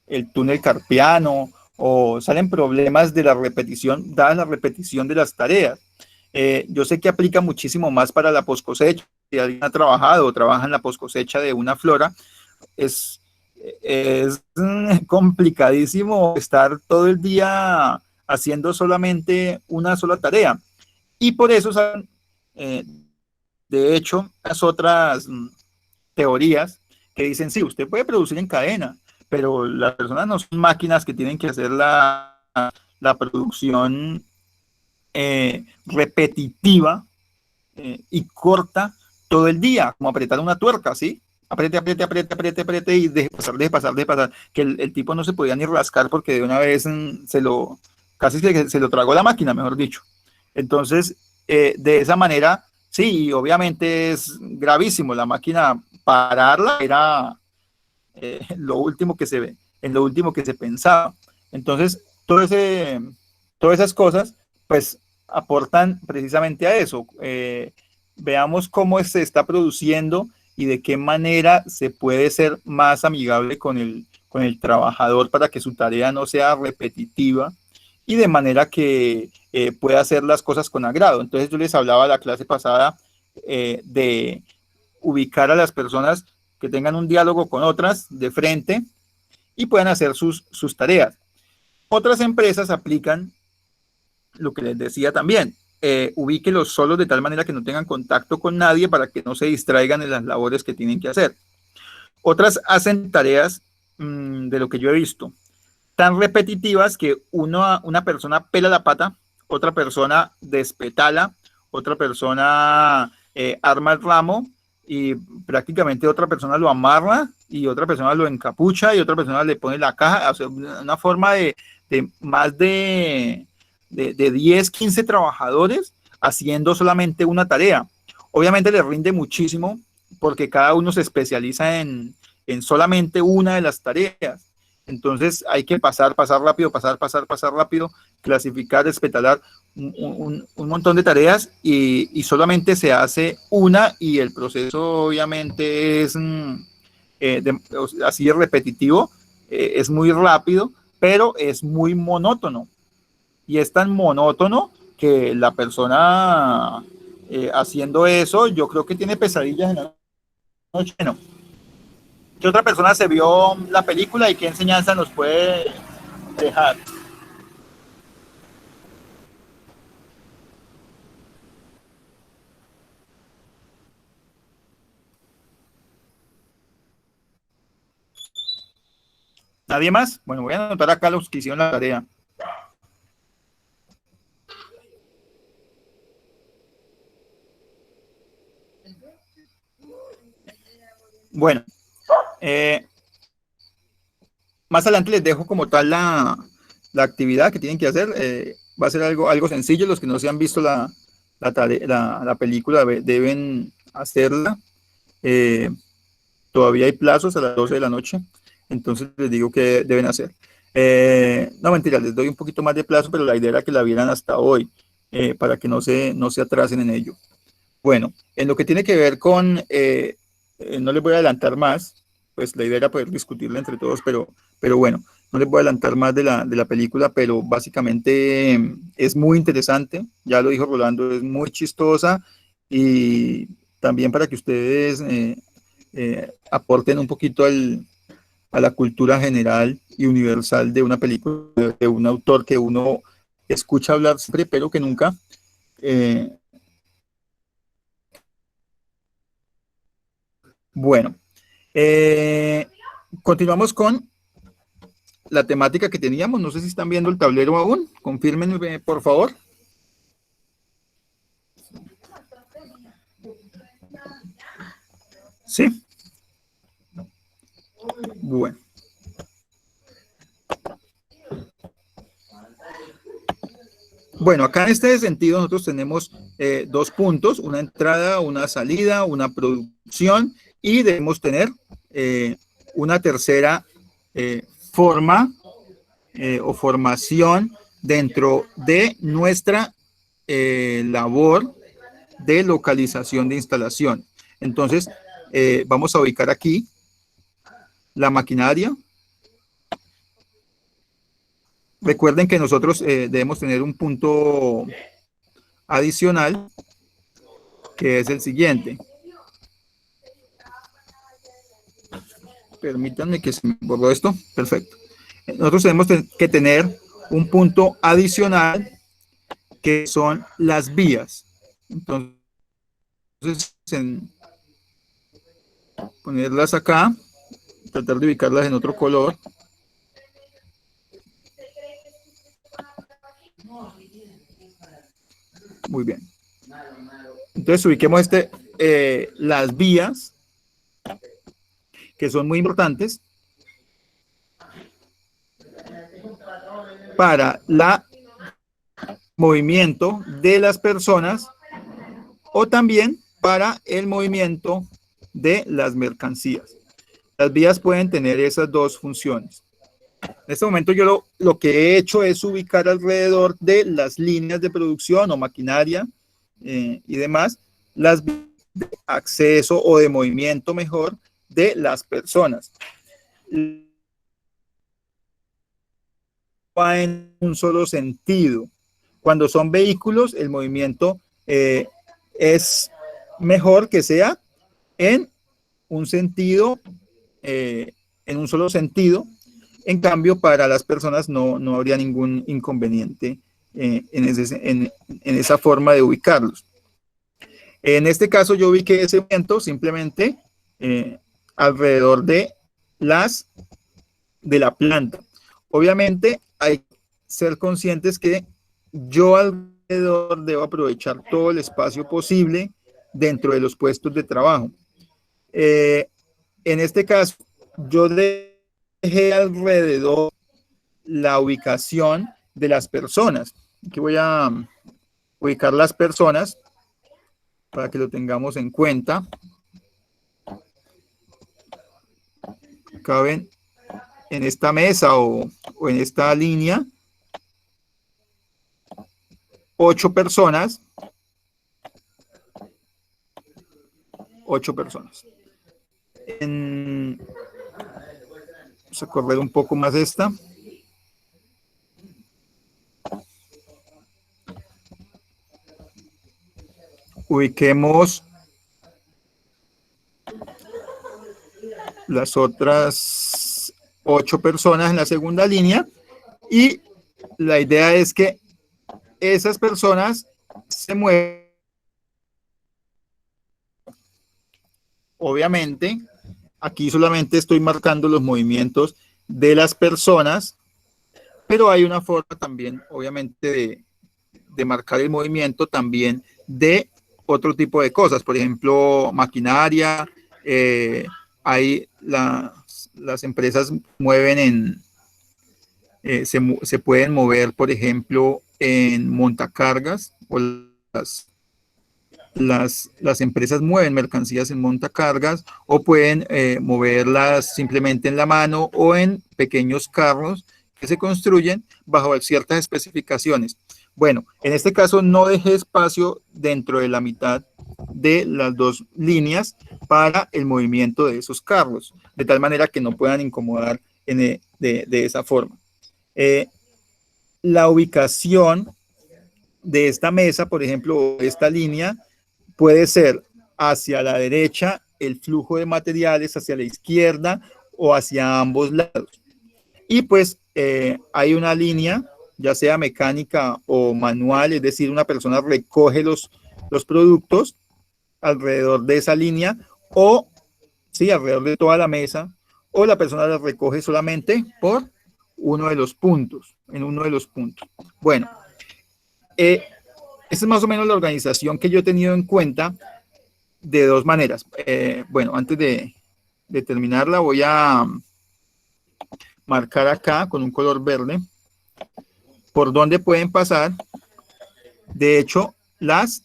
el túnel carpiano o salen problemas de la repetición, dada la repetición de las tareas. Yo sé que aplica muchísimo más para la poscosecha. Si alguien ha trabajado o trabaja en la poscosecha de una flora, es complicadísimo estar todo el día haciendo solamente una sola tarea. Y por eso, eh, de hecho, las otras teorías que dicen, sí, usted puede producir en cadena, pero las personas no son máquinas que tienen que hacer la producción repetitiva y corta todo el día, como apretar una tuerca, ¿sí? Apriete, apriete, apriete, apriete, apriete y deje pasar, deje pasar, deje pasar. Que el tipo no se podía ni rascar porque de una vez casi se lo tragó la máquina, mejor dicho. Entonces, de esa manera, sí, obviamente es gravísimo. La máquina, pararla era lo último que se ve, en lo último que se pensaba. Entonces, todas esas cosas, pues, aportan precisamente a eso. Veamos cómo se está produciendo y de qué manera se puede ser más amigable con el trabajador para que su tarea no sea repetitiva y de manera que pueda hacer las cosas con agrado. Entonces yo les hablaba la clase pasada de ubicar a las personas que tengan un diálogo con otras de frente y puedan hacer sus tareas. Otras empresas aplican lo que les decía también, ubíquelos solos de tal manera que no tengan contacto con nadie para que no se distraigan en las labores que tienen que hacer. Otras hacen tareas de lo que yo he visto, tan repetitivas que una persona pela la pata, otra persona despetala, otra persona arma el ramo y prácticamente otra persona lo amarra y otra persona lo encapucha y otra persona le pone la caja. O sea, una forma de más de 10, 15 trabajadores haciendo solamente una tarea. Obviamente les rinde muchísimo porque cada uno se especializa en solamente una de las tareas. Entonces hay que pasar rápido, pasar rápido, clasificar, despetalar un montón de tareas y solamente se hace una y el proceso obviamente es así de repetitivo, es muy rápido, pero es muy monótono. Y es tan monótono que la persona haciendo eso, yo creo que tiene pesadillas en la noche. No. ¿Qué otra persona se vio la película y qué enseñanza nos puede dejar? ¿Nadie más? Bueno, voy a anotar acá los que hicieron la tarea. Bueno, más adelante les dejo como tal la actividad que tienen que hacer. Va a ser algo sencillo. Los que no se han visto la película deben hacerla. Eh, Todavía hay plazos a las 12 de la noche. Entonces les digo que deben hacer. No, mentira, les doy un poquito más de plazo, pero la idea era que la vieran hasta hoy, para que no se atrasen en ello. Bueno, en lo que tiene que ver con, no les voy a adelantar más, pues la idea era poder discutirla entre todos, pero bueno, no les voy a adelantar más de la película, pero básicamente es muy interesante, ya lo dijo Rolando, es muy chistosa y también para que ustedes aporten un poquito a la cultura general y universal de una película, de un autor que uno escucha hablar siempre, pero que nunca... eh, bueno, Eh, continuamos con la temática que teníamos. No sé si están viendo el tablero aún. Confírmenme, por favor. Sí. Bueno. Bueno, acá en este sentido nosotros tenemos dos puntos, una entrada, una salida, una producción y debemos tener una tercera forma o formación dentro de nuestra labor de localización de instalación. Entonces, vamos a ubicar aquí la maquinaria. Recuerden que nosotros debemos tener un punto adicional, que es el siguiente. Permítanme que se me borró esto. Perfecto. Nosotros tenemos que tener un punto adicional, que son las vías. Entonces, ponerlas acá, tratar de ubicarlas en otro color. Muy bien. Entonces ubiquemos las vías, que son muy importantes para el movimiento de las personas o también para el movimiento de las mercancías. Las vías pueden tener esas dos funciones. En este momento yo lo que he hecho es ubicar alrededor de las líneas de producción o maquinaria y demás, las vías de acceso o de movimiento mejor de las personas. Va en un solo sentido. Cuando son vehículos, el movimiento es mejor que sea en un sentido, en un solo sentido. En cambio, para las personas no habría ningún inconveniente en esa forma de ubicarlos. En este caso, yo ubiqué ese movimiento simplemente alrededor de la planta. Obviamente, hay que ser conscientes que yo alrededor debo aprovechar todo el espacio posible dentro de los puestos de trabajo. En este caso, yo dejé alrededor la ubicación de las personas. Aquí voy a ubicar las personas para que lo tengamos en cuenta. Caben en esta mesa o en esta línea 8 personas. 8 personas. Vamos a correr un poco más esta. Ubiquemos las otras 8 personas en la segunda línea y la idea es que esas personas se mueven. Obviamente, aquí solamente estoy marcando los movimientos de las personas, pero hay una forma también, obviamente, de marcar el movimiento también de otro tipo de cosas, por ejemplo, maquinaria. Ahí las empresas mueven se pueden mover, por ejemplo, en montacargas, o las empresas mueven mercancías en montacargas, o pueden moverlas simplemente en la mano o en pequeños carros que se construyen bajo ciertas especificaciones. Bueno, en este caso no dejé espacio dentro de la mitad de las dos líneas para el movimiento de esos carros, de tal manera que no puedan incomodar de esa forma. La ubicación de esta mesa, por ejemplo, esta línea, puede ser hacia la derecha el flujo de materiales, hacia la izquierda o hacia ambos lados. Y pues hay una línea, ya sea mecánica o manual, es decir, una persona recoge los productos alrededor de esa línea, o sí, alrededor de toda la mesa, o la persona los recoge solamente por uno de los puntos, en uno de los puntos. Bueno, esta es más o menos la organización que yo he tenido en cuenta de dos maneras. Bueno, antes de terminarla, voy a marcar acá con un color verde por dónde pueden pasar De hecho, las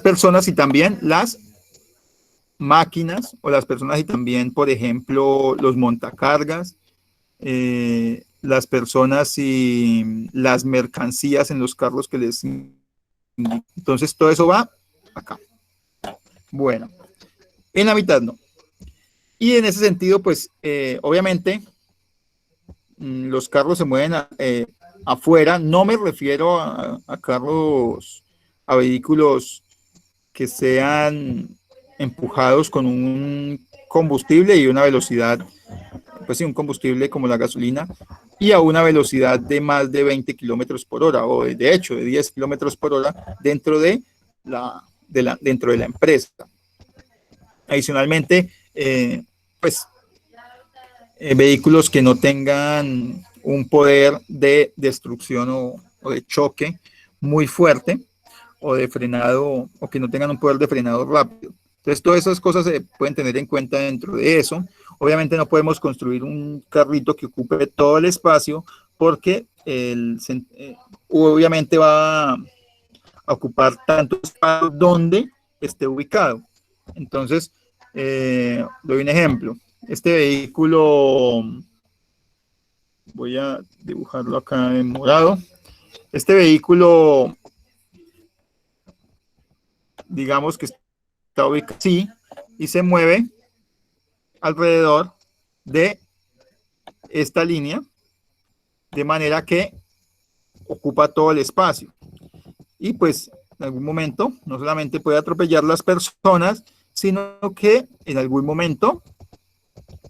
personas y también las máquinas o las personas y también, por ejemplo, los montacargas, las personas y las mercancías en los carros que les indico. Entonces, todo eso va acá. Bueno, en la mitad no. Y en ese sentido, pues, obviamente, los carros se mueven afuera. No me refiero a carros, a vehículos que sean empujados con un combustible y una velocidad, pues sí, un combustible como la gasolina, y a una velocidad de más de 20 kilómetros por hora, o de hecho de 10 kilómetros por hora dentro de dentro de la empresa. Adicionalmente, pues vehículos que no tengan un poder de destrucción o de choque muy fuerte, o de frenado, o que no tengan un poder de frenado rápido. Entonces, todas esas cosas se pueden tener en cuenta dentro de eso. Obviamente no podemos construir un carrito que ocupe todo el espacio, porque obviamente va a ocupar tanto espacio donde esté ubicado. Entonces, doy un ejemplo. Este vehículo, voy a dibujarlo acá en morado. Este vehículo, digamos que está ubicado así y se mueve alrededor de esta línea, de manera que ocupa todo el espacio. Y pues en algún momento no solamente puede atropellar las personas, sino que en algún momento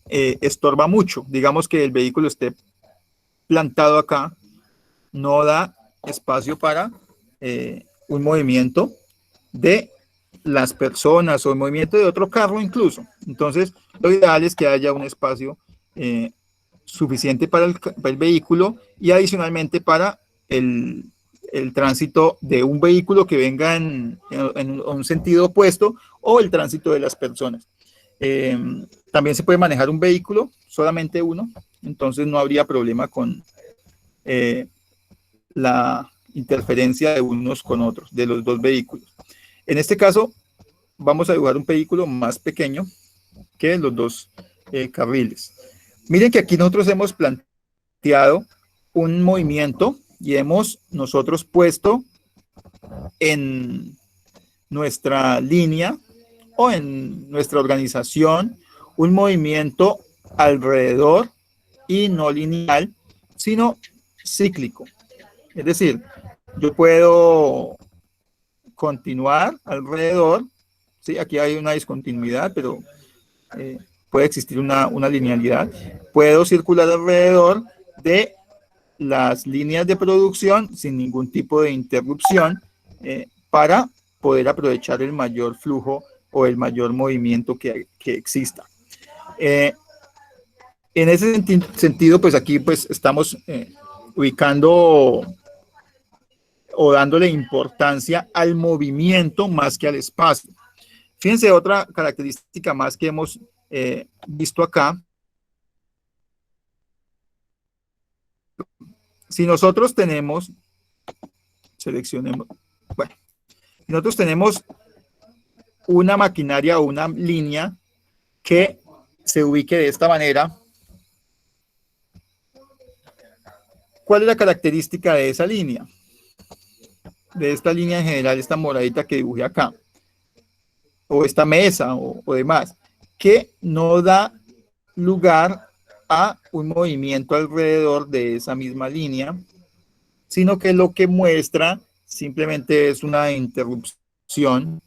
estorba mucho. Digamos que el vehículo esté plantado acá, no da espacio para un movimiento de las personas o el movimiento de otro carro incluso. Entonces, lo ideal es que haya un espacio suficiente para el vehículo y adicionalmente para el tránsito de un vehículo que venga en un sentido opuesto, o el tránsito de las personas. También se puede manejar un vehículo, solamente uno, entonces no habría problema con la interferencia de unos con otros, de los dos vehículos. En este caso, vamos a dibujar un vehículo más pequeño que los dos carriles. Miren que aquí nosotros hemos planteado un movimiento y hemos nosotros puesto en nuestra línea o en nuestra organización un movimiento alrededor y no lineal, sino cíclico. Es decir, yo puedo continuar alrededor, ¿sí? Aquí hay una discontinuidad, pero puede existir una linealidad. Puedo circular alrededor de las líneas de producción sin ningún tipo de interrupción para poder aprovechar el mayor flujo o el mayor movimiento que exista. En ese sentido, pues aquí pues estamos ubicando o dándole importancia al movimiento más que al espacio. Fíjense, otra característica más que hemos visto acá. Si nosotros tenemos, seleccionemos, bueno, si nosotros tenemos una maquinaria o una línea que se ubique de esta manera, ¿cuál es la característica de esa línea? De esta línea en general, esta moradita que dibujé acá, o esta mesa o demás, que no da lugar a un movimiento alrededor de esa misma línea, sino que lo que muestra simplemente es una interrupción,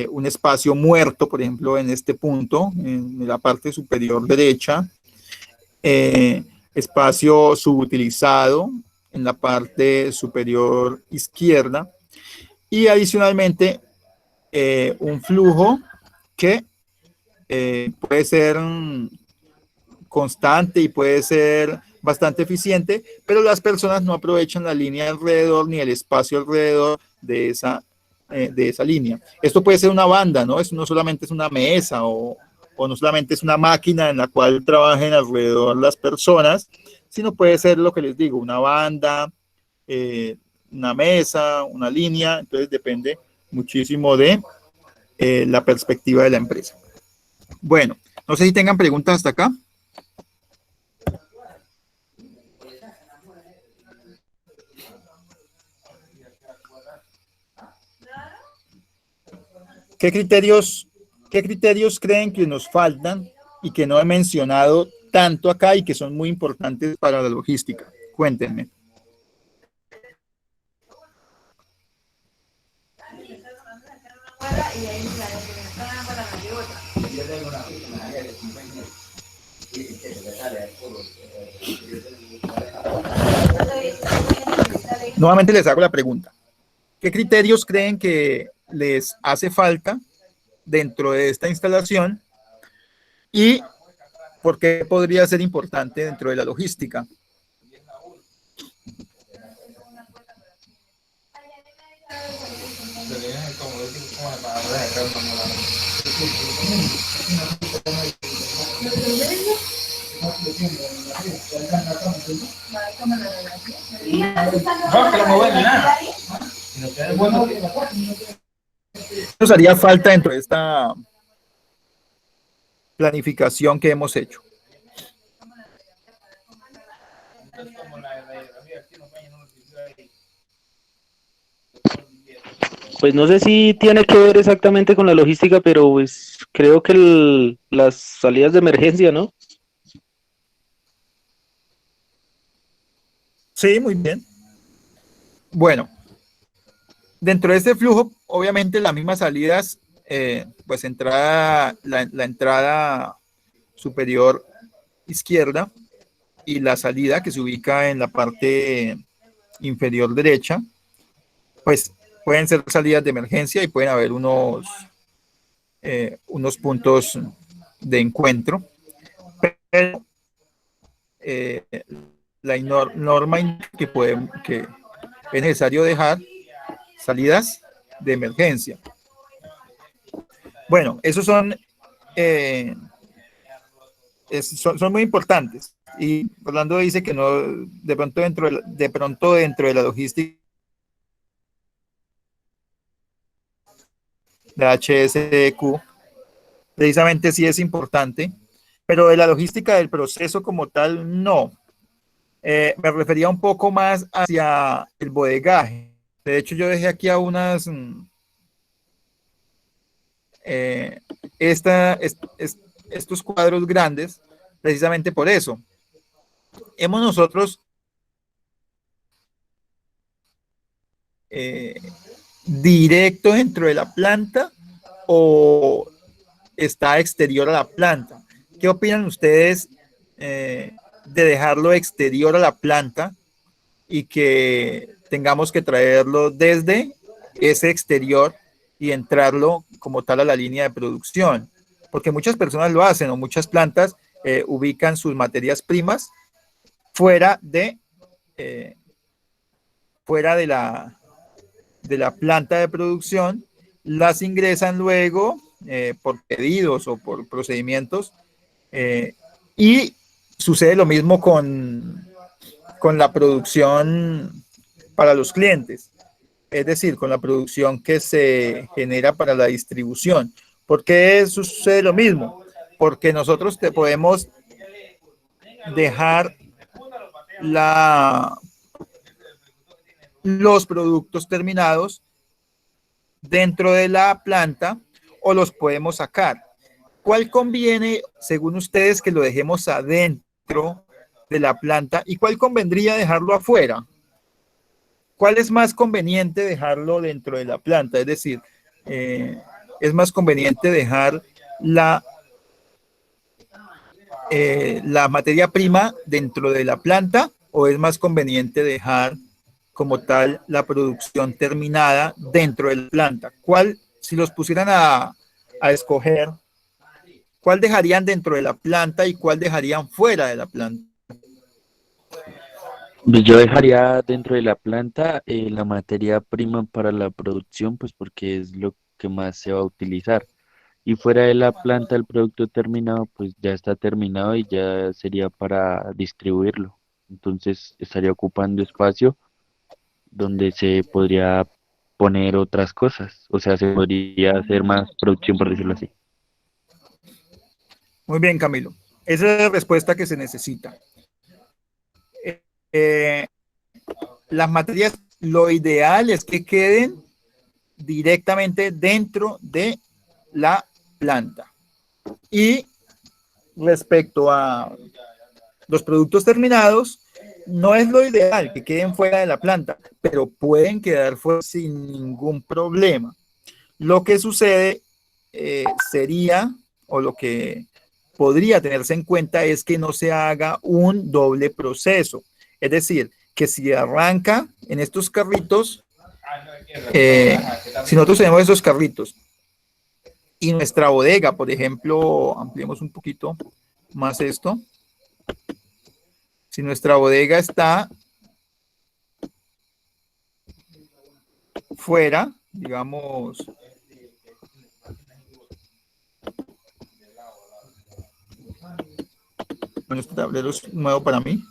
un espacio muerto, por ejemplo, en este punto, en la parte superior derecha, espacio subutilizado en la parte superior izquierda, y adicionalmente un flujo que puede ser constante y puede ser bastante eficiente, pero las personas no aprovechan la línea alrededor ni el espacio alrededor de esa línea. Esto puede ser una banda, ¿no? No solamente es una mesa o no solamente es una máquina en la cual trabajen alrededor las personas, sino puede ser lo que les digo, una banda, una mesa, una línea. Entonces depende muchísimo de la perspectiva de la empresa. Bueno, no sé si tengan preguntas hasta acá. ¿Qué criterios creen que nos faltan y que no he mencionado tanto acá y que son muy importantes para la logística? Cuéntenme. Nuevamente les hago la pregunta. ¿Qué criterios creen que les hace falta dentro de esta instalación y por qué podría ser importante dentro de la logística? Nos haría falta dentro de esta planificación que hemos hecho. Pues no sé si tiene que ver exactamente con la logística, pero pues creo que las salidas de emergencia, ¿no? Sí, muy bien. Bueno, dentro de este flujo, obviamente las mismas salidas, pues la entrada superior izquierda y la salida que se ubica en la parte inferior derecha, pues pueden ser salidas de emergencia y pueden haber unos puntos de encuentro, pero la norma que es necesario dejar salidas de emergencia. Bueno, esos son son muy importantes. Y Orlando dice que no, de pronto dentro de la logística de HSQ, precisamente sí es importante, pero de la logística del proceso como tal, no. Me refería un poco más hacia el bodegaje. De hecho, yo dejé aquí a unas estos cuadros grandes, precisamente por eso. Hemos nosotros directo dentro de la planta o está exterior a la planta. ¿Qué opinan ustedes de dejarlo exterior a la planta y que tengamos que traerlo desde ese exterior y entrarlo como tal a la línea de producción? Porque muchas personas lo hacen o muchas plantas ubican sus materias primas fuera de la planta de producción, las ingresan luego por pedidos o por procedimientos y sucede lo mismo con la producción para los clientes, es decir, con la producción que se genera para la distribución. ¿Por qué sucede lo mismo? Porque nosotros te podemos dejar los productos terminados dentro de la planta o los podemos sacar. ¿Cuál conviene, según ustedes, que lo dejemos adentro de la planta y cuál convendría dejarlo afuera? ¿Cuál es más conveniente dejarlo dentro de la planta? Es decir, es más conveniente dejar la materia prima dentro de la planta o es más conveniente dejar como tal la producción terminada dentro de la planta? ¿Cuál, si los pusieran a escoger, cuál dejarían dentro de la planta y cuál dejarían fuera de la planta? Yo dejaría dentro de la planta la materia prima para la producción, pues porque es lo que más se va a utilizar. Y fuera de la planta, el producto terminado, pues ya está terminado y ya sería para distribuirlo. Entonces estaría ocupando espacio donde se podría poner otras cosas. O sea, se podría hacer más producción, por decirlo así. Muy bien, Camilo. Esa es la respuesta que se necesita. Eh, las materias, lo ideal es que queden directamente dentro de la planta. Y respecto a los productos terminados, no es lo ideal que queden fuera de la planta, pero pueden quedar fuera sin ningún problema. Lo que sucede sería, o lo que podría tenerse en cuenta es que no se haga un doble proceso. Es decir, que si arranca en estos carritos, si nosotros tenemos esos carritos y nuestra bodega, por ejemplo, ampliemos un poquito más esto. Si nuestra bodega está fuera, digamos, bueno, este tablero es nuevo para mí,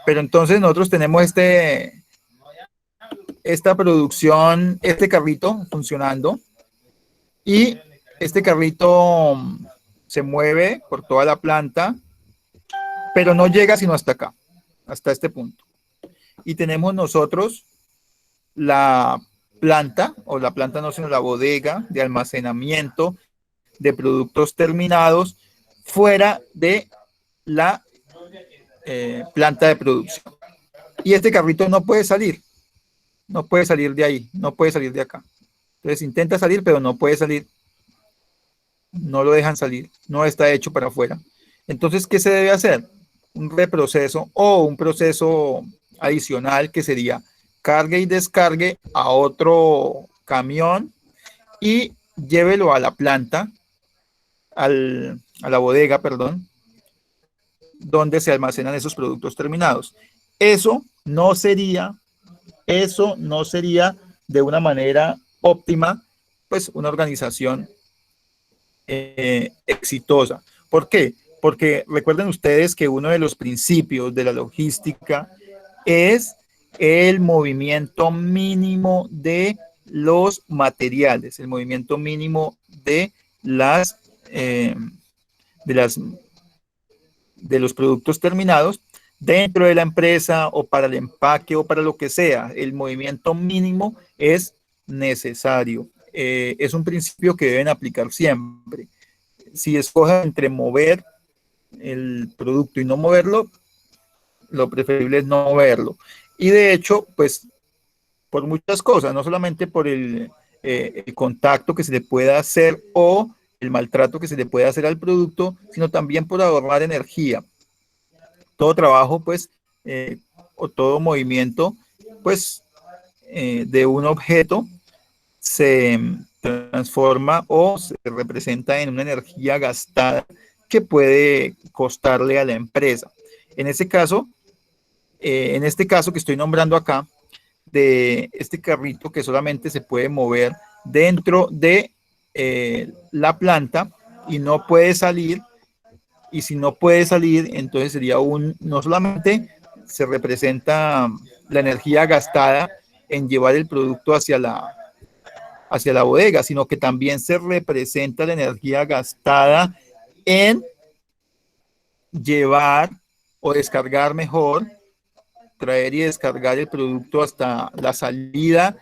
pero entonces nosotros tenemos esta producción, este carrito funcionando, y este carrito se mueve por toda la planta, pero no llega sino hasta acá, hasta este punto. Y tenemos nosotros la planta, o la planta no, sino la bodega de almacenamiento de productos terminados fuera de la planta de producción. Y este carrito no puede salir de ahí, no puede salir de acá. Entonces intenta salir, pero no puede salir, no lo dejan salir, no está hecho para afuera. Entonces, ¿qué se debe hacer? Un reproceso o un proceso adicional que sería cargue y descargue a otro camión y llévelo a la planta, a la bodega, perdón, donde se almacenan esos productos terminados. Eso no sería de una manera óptima, pues una organización exitosa. ¿Por qué? Porque recuerden ustedes que uno de los principios de la logística es el movimiento mínimo de los materiales, el movimiento mínimo de de los productos terminados dentro de la empresa o para el empaque o para lo que sea. El movimiento mínimo es necesario. Es un principio que deben aplicar siempre. Si escogen entre mover el producto y no moverlo, lo preferible es no moverlo. Y de hecho, pues por muchas cosas, no solamente por el contacto que se le pueda hacer o el maltrato que se le puede hacer al producto, sino también por ahorrar energía. Todo trabajo, pues, o todo movimiento, pues, de un objeto se transforma o se representa en una energía gastada que puede costarle a la empresa. En este caso que estoy nombrando acá, de este carrito que solamente se puede mover dentro de la planta y no puede salir, y si no puede salir, entonces sería no solamente se representa la energía gastada en llevar el producto hacia la bodega, sino que también se representa la energía gastada en llevar o descargar mejor, traer y descargar el producto hasta la salida,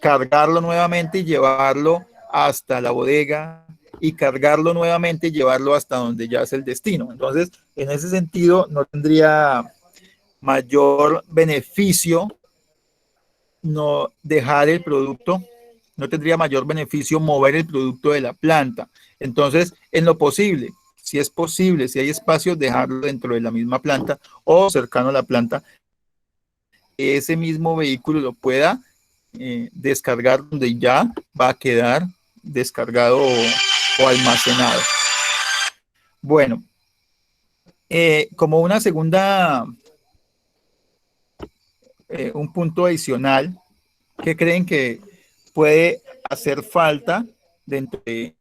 cargarlo nuevamente y llevarlo hasta la bodega y cargarlo nuevamente y llevarlo hasta donde ya es el destino. Entonces, en ese sentido, no tendría mayor beneficio no dejar el producto, no tendría mayor beneficio mover el producto de la planta. Entonces, en lo posible, si es posible, si hay espacio, dejarlo dentro de la misma planta o cercano a la planta, ese mismo vehículo lo pueda descargar donde ya va a quedar descargado o almacenado. Bueno, como una segunda, un punto adicional, ¿qué creen que puede hacer falta dentro de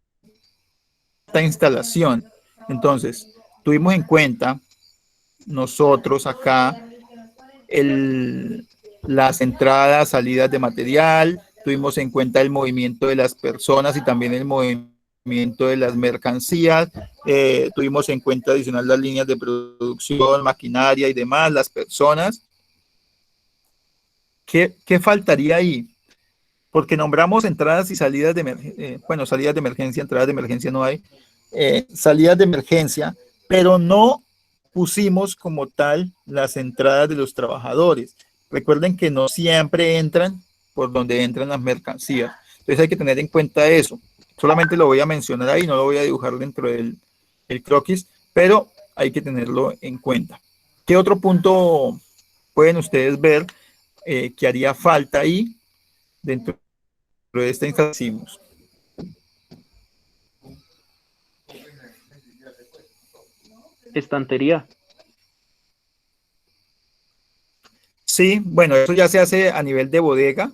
esta instalación? Entonces, tuvimos en cuenta nosotros acá las entradas, salidas de material, tuvimos en cuenta el movimiento de las personas y también el movimiento de las mercancías, tuvimos en cuenta adicional las líneas de producción, maquinaria y demás, las personas. ¿Qué faltaría ahí? Porque nombramos entradas y salidas de emergencia, bueno, salidas de emergencia, entradas de emergencia no hay, salidas de emergencia, pero no pusimos como tal las entradas de los trabajadores. Recuerden que no siempre entran por donde entran las mercancías. Entonces hay que tener en cuenta eso. Solamente lo voy a mencionar ahí, no lo voy a dibujar dentro del croquis, pero hay que tenerlo en cuenta. ¿Qué otro punto pueden ustedes ver que haría falta ahí dentro de esta instalación? Estantería. Sí, bueno, eso ya se hace a nivel de bodega,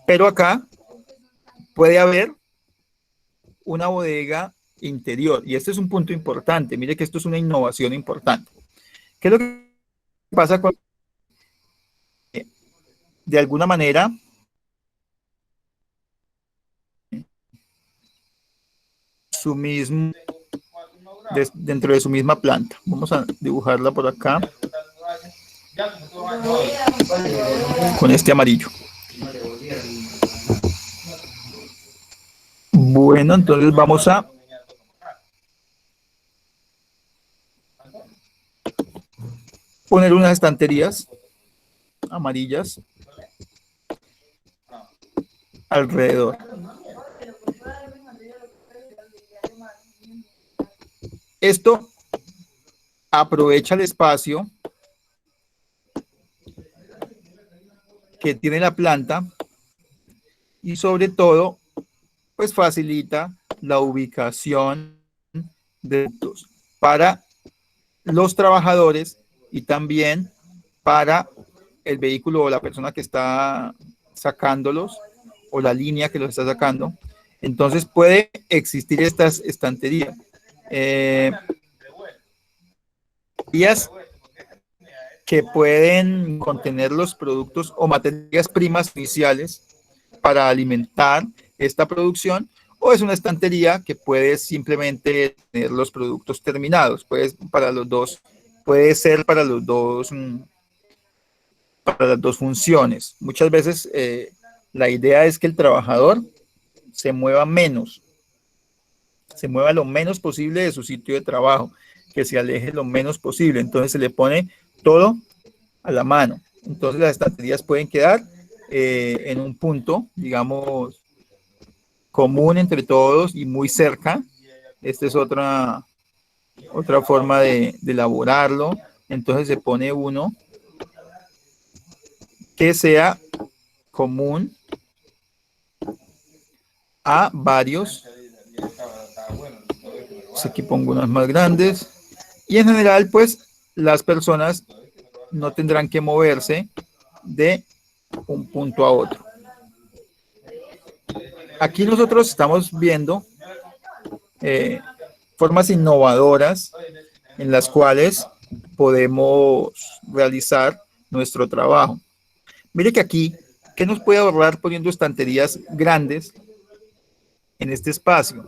pero acá puede haber una bodega interior y este es un punto importante. Mire que esto es una innovación importante. ¿Qué es lo que pasa con de alguna manera su mismo dentro de su misma planta? Vamos a dibujarla por acá con este amarillo. Bueno, entonces vamos a poner unas estanterías amarillas alrededor. Esto aprovecha el espacio que tiene la planta y sobre todo pues facilita la ubicación de productos para los trabajadores y también para el vehículo o la persona que está sacándolos o la línea que los está sacando. Entonces puede existir estas estanterías. Que pueden contener los productos o materias primas iniciales para alimentar esta producción, o es una estantería que puede simplemente tener los productos terminados. Puede para los dos, puede ser para los dos, para las dos funciones. Muchas veces la idea es que el trabajador se mueva menos, se mueva lo menos posible de su sitio de trabajo, que se aleje lo menos posible. Entonces se le pone todo a la mano. Entonces las estanterías pueden quedar en un punto, digamos, común entre todos y muy cerca. Esta es otra forma de elaborarlo. Entonces se pone uno que sea común a varios. Pues aquí pongo unas más grandes. Y en general, pues, las personas no tendrán que moverse de un punto a otro. Aquí nosotros estamos viendo formas innovadoras en las cuales podemos realizar nuestro trabajo. Mire que aquí, ¿qué nos puede ahorrar poniendo estanterías grandes en este espacio?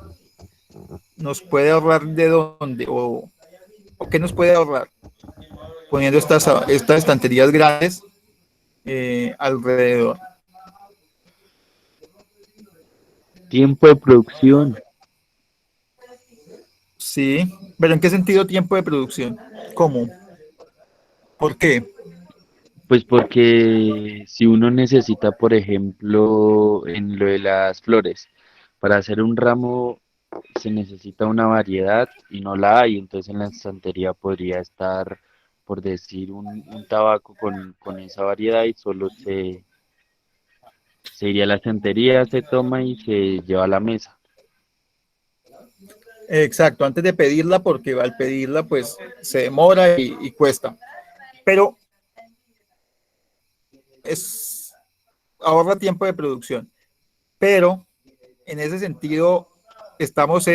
¿Nos puede ahorrar de dónde? ¿O qué nos puede ahorrar poniendo estas estanterías grandes alrededor? Tiempo de producción. Sí, pero ¿en qué sentido tiempo de producción? ¿Cómo? ¿Por qué? Pues porque si uno necesita, por ejemplo, en lo de las flores, para hacer un ramo se necesita una variedad y no la hay, entonces en la estantería podría estar, por decir, un tabaco con esa variedad y solo se iría a la estantería, se toma y se lleva a la mesa. Exacto, antes de pedirla, porque al pedirla pues se demora y cuesta. Pero ahorra tiempo de producción. Pero en ese sentido estamos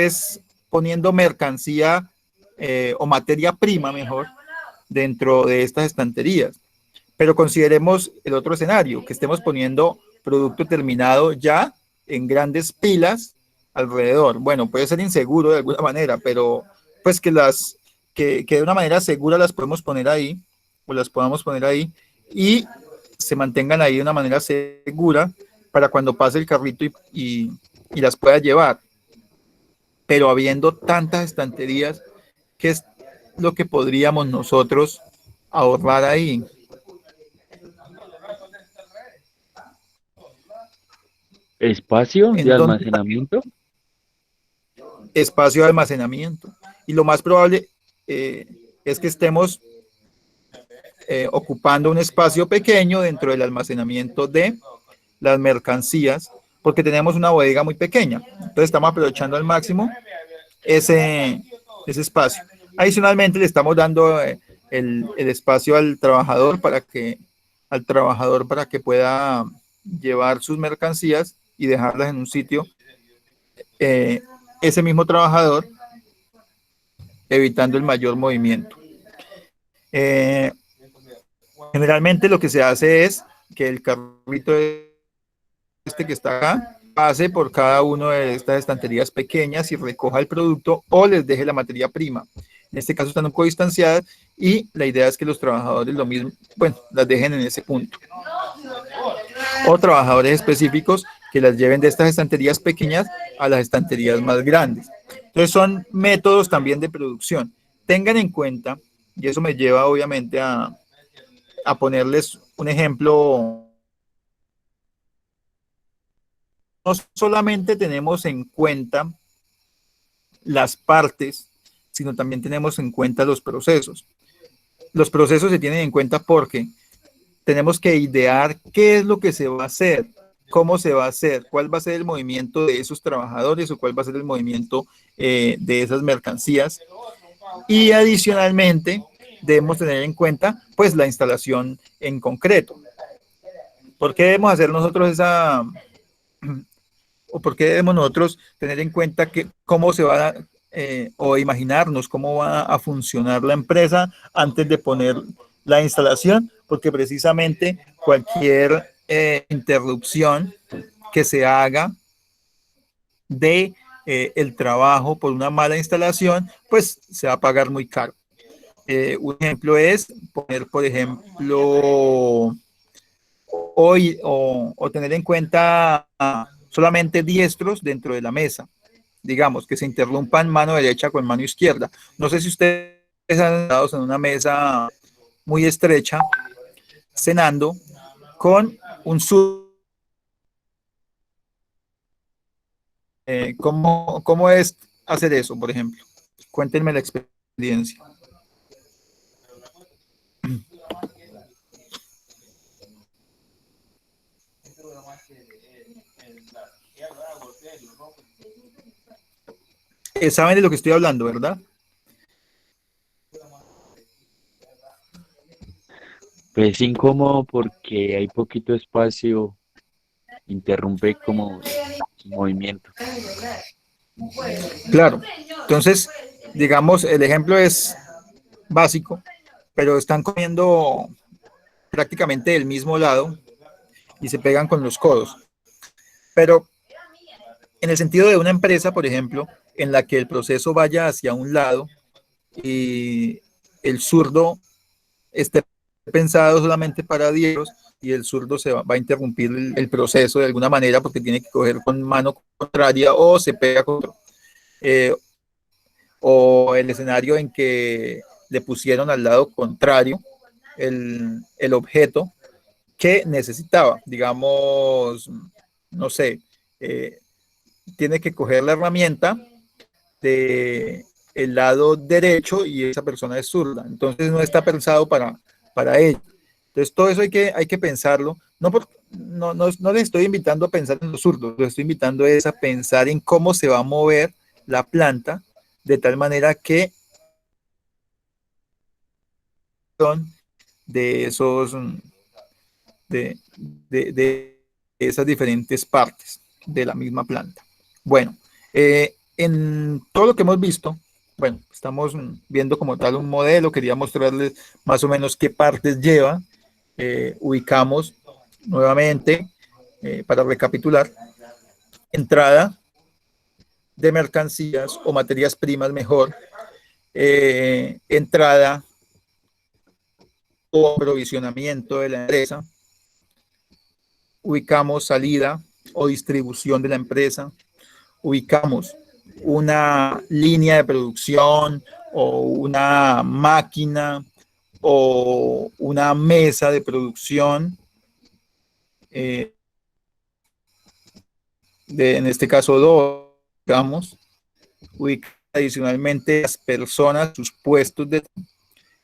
poniendo mercancía o materia prima mejor dentro de estas estanterías. Pero consideremos el otro escenario, que estemos poniendo producto terminado ya en grandes pilas alrededor. Bueno, puede ser inseguro de alguna manera, pero pues que de una manera segura las podemos poner ahí, o las podamos poner ahí, y se mantengan ahí de una manera segura para cuando pase el carrito y las pueda llevar. Pero habiendo tantas estanterías, ¿qué es lo que podríamos nosotros ahorrar ahí? Espacio de ¿En dónde está almacenamiento. espacio de almacenamiento? Y lo más probable es que estemos ocupando un espacio pequeño dentro del almacenamiento de las mercancías, porque tenemos una bodega muy pequeña. Entonces estamos aprovechando al máximo ese espacio. Adicionalmente le estamos dando el espacio al trabajador para que pueda llevar sus mercancías y dejarlas en un sitio. Ese mismo trabajador evitando el mayor movimiento. Eh, Generalmente lo que se hace es que el carrito que está acá pase por cada una de estas estanterías pequeñas y recoja el producto o les deje la materia prima. En este caso están un poco distanciadas y la idea es que los trabajadores lo mismo, bueno, las dejen en ese punto. O trabajadores específicos que las lleven de estas estanterías pequeñas a las estanterías más grandes. Entonces son métodos también de producción. Tengan en cuenta, y eso me lleva obviamente a ponerles un ejemplo. No solamente tenemos en cuenta las partes, sino también tenemos en cuenta los procesos. Los procesos se tienen en cuenta porque tenemos que idear qué es lo que se va a hacer, cómo se va a hacer, cuál va a ser el movimiento de esos trabajadores o cuál va a ser el movimiento de esas mercancías. Y adicionalmente debemos tener en cuenta pues la instalación en concreto. ¿Por qué debemos hacer nosotros esa, o por qué debemos nosotros tener en cuenta que cómo se va a, o imaginarnos cómo va a funcionar la empresa antes de poner la instalación? Porque precisamente cualquier interrupción que se haga de el trabajo por una mala instalación, pues se va a pagar muy caro. Un ejemplo es poner, por ejemplo, hoy o tener en cuenta solamente diestros dentro de la mesa, digamos, que se interrumpan mano derecha con mano izquierda. No sé si ustedes han estado en una mesa muy estrecha, cenando, con un sur. ¿Cómo es hacer eso, por ejemplo? Cuéntenme la experiencia. Saben de lo que estoy hablando, ¿verdad? Pues incómodo porque hay poquito espacio, interrumpe como su movimiento. Claro. Entonces, digamos, el ejemplo es básico, pero están comiendo prácticamente del mismo lado y se pegan con los codos. Pero en el sentido de una empresa, por ejemplo, en la que el proceso vaya hacia un lado y el zurdo esté pensado solamente para diestros y el zurdo va a interrumpir el proceso de alguna manera porque tiene que coger con mano contraria o se pega con otro. O el escenario en que le pusieron al lado contrario el objeto que necesitaba, digamos, no sé, tiene que coger la herramienta de el lado derecho y esa persona es zurda, entonces no está pensado para ello. Entonces todo eso hay que pensarlo, no les estoy invitando a pensar en los zurdos, les estoy invitando a pensar en cómo se va a mover la planta de tal manera que son de esos de esas diferentes partes de la misma planta. Bueno, en todo lo que hemos visto, bueno, estamos viendo como tal un modelo, quería mostrarles más o menos qué partes lleva. Ubicamos nuevamente, para recapitular, entrada de mercancías o materias primas mejor, entrada o aprovisionamiento de la empresa, ubicamos salida o distribución de la empresa, ubicamos una línea de producción o una máquina o una mesa de producción, eh, en este caso dos, digamos, ubica adicionalmente las personas, sus puestos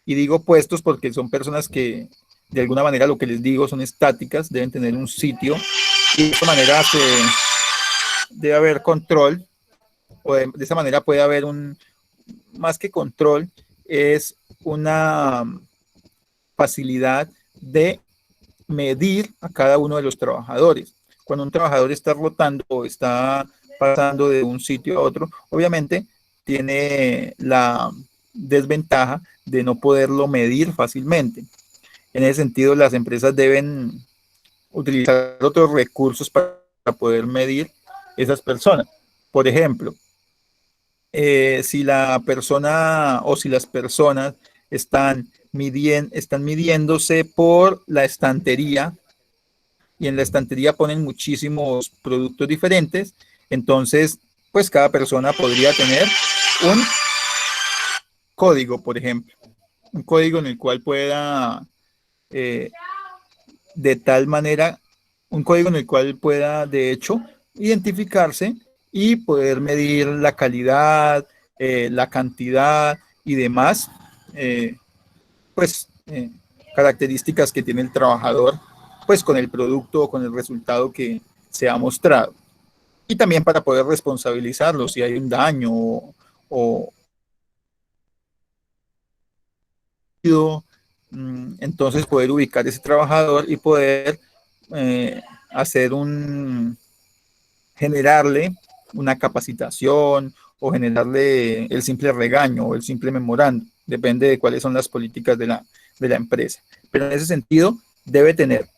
y digo puestos porque son personas que de alguna manera lo que les digo son estáticas, deben tener un sitio y de esta manera debe haber control o de esa manera puede haber más que control, es una facilidad de medir a cada uno de los trabajadores. Cuando un trabajador está rotando o está pasando de un sitio a otro, obviamente tiene la desventaja de no poderlo medir fácilmente. En ese sentido, las empresas deben utilizar otros recursos para poder medir esas personas. Por ejemplo, si la persona o si las personas están midiéndose por la estantería y en la estantería ponen muchísimos productos diferentes, entonces pues cada persona podría tener un código, por ejemplo, un código en el cual pueda eh, de tal manera, un código en el cual pueda de hecho identificarse y poder medir la calidad, la cantidad y demás, eh, pues características que tiene el trabajador, pues con el producto o con el resultado que se ha mostrado. Y también para poder responsabilizarlo si hay un daño o entonces poder ubicar ese trabajador y poder eh, hacer generarle una capacitación o generarle el simple regaño o el simple memorando, depende de cuáles son las políticas de la empresa. Pero en ese sentido debe tener,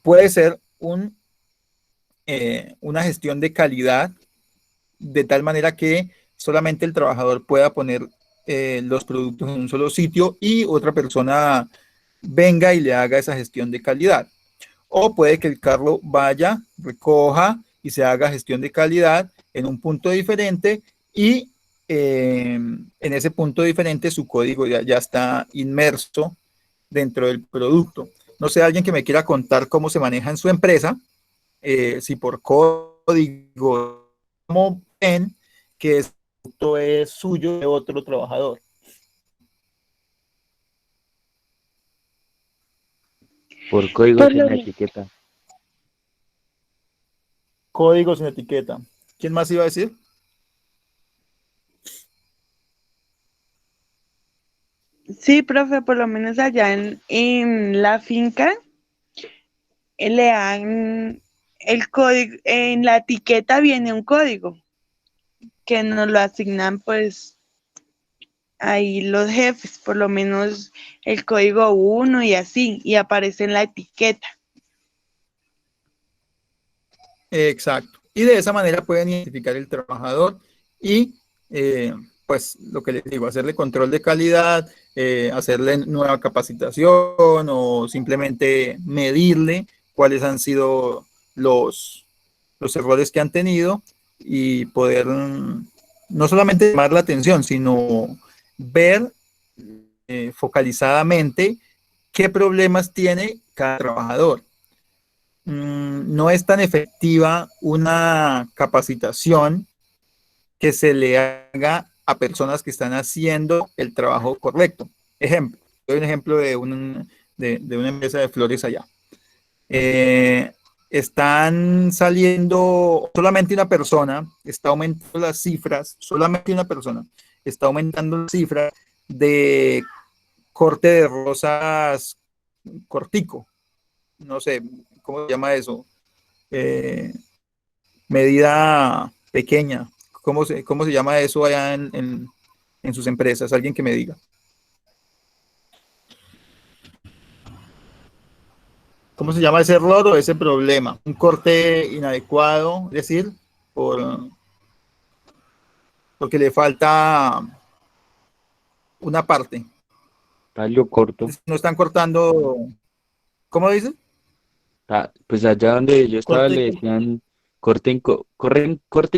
puede ser una gestión de calidad de tal manera que solamente el trabajador pueda poner los productos en un solo sitio y otra persona venga y le haga esa gestión de calidad. O puede que el carro vaya, recoja y se haga gestión de calidad en un punto diferente y en ese punto diferente su código ya está inmerso dentro del producto. No sé, alguien que me quiera contar cómo se maneja en su empresa, si por código, cómo ven que el producto es suyo de otro trabajador. Por códigos Por en lo la menos. etiqueta. Códigos en etiqueta. ¿Quién más iba a decir? Sí, profe, por lo menos allá en la finca le dan el código, en la etiqueta viene un código que nos lo asignan pues ahí los jefes, por lo menos el código 1 y así, y aparece en la etiqueta. Exacto. Y de esa manera pueden identificar el trabajador y, pues, lo que les digo, hacerle control de calidad, hacerle nueva capacitación o simplemente medirle cuáles han sido los errores que han tenido y poder no solamente llamar la atención, sino ver focalizadamente qué problemas tiene cada trabajador. No es tan efectiva una capacitación que se le haga a personas que están haciendo el trabajo correcto. Ejemplo, doy un ejemplo de una empresa de flores allá. Eh, Están saliendo, solamente una persona está aumentando las cifras, solamente una persona está aumentando las cifras de corte de rosas cortico, no sé, ¿cómo se llama eso? Eh, Medida pequeña. ¿Cómo se llama eso allá en sus empresas. Alguien que me diga. ¿Cómo se llama ese error o ese problema? Un corte inadecuado, es decir, porque le falta una parte. Tallo corto. No están cortando, ¿cómo dice? Ah, pues allá donde yo estaba Corte. le decían corte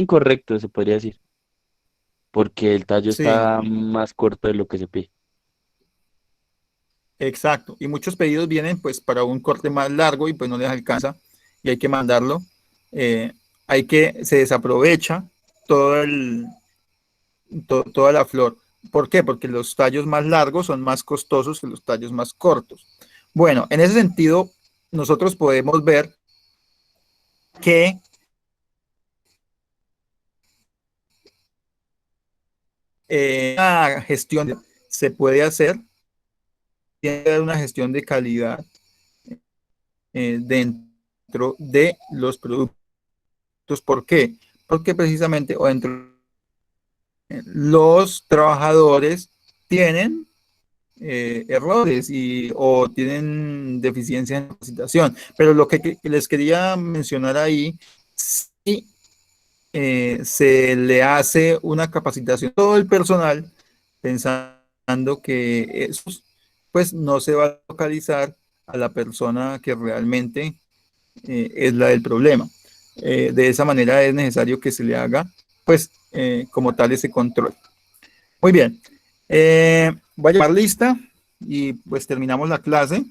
incorrecto, se podría decir, porque el tallo Sí, está más corto de lo que se pide. exacto. Y muchos pedidos vienen pues para un corte más largo y pues no les alcanza y hay que mandarlo. Eh, se desaprovecha todo toda la flor. ¿Por qué? Porque los tallos más largos son más costosos que los tallos más cortos. Bueno, en ese sentido, nosotros podemos ver que la gestión se puede hacer, tiene que haber una gestión de calidad dentro de los productos. ¿Por qué? Porque precisamente o dentro los trabajadores tienen errores o tienen deficiencia en capacitación. Pero lo que les quería mencionar ahí, sí, se le hace una capacitación a todo el personal pensando que eso pues no se va a localizar a la persona que realmente es la del problema. De esa manera es necesario que se le haga pues como tal ese control. Muy bien. Voy a llamar lista y pues terminamos la clase.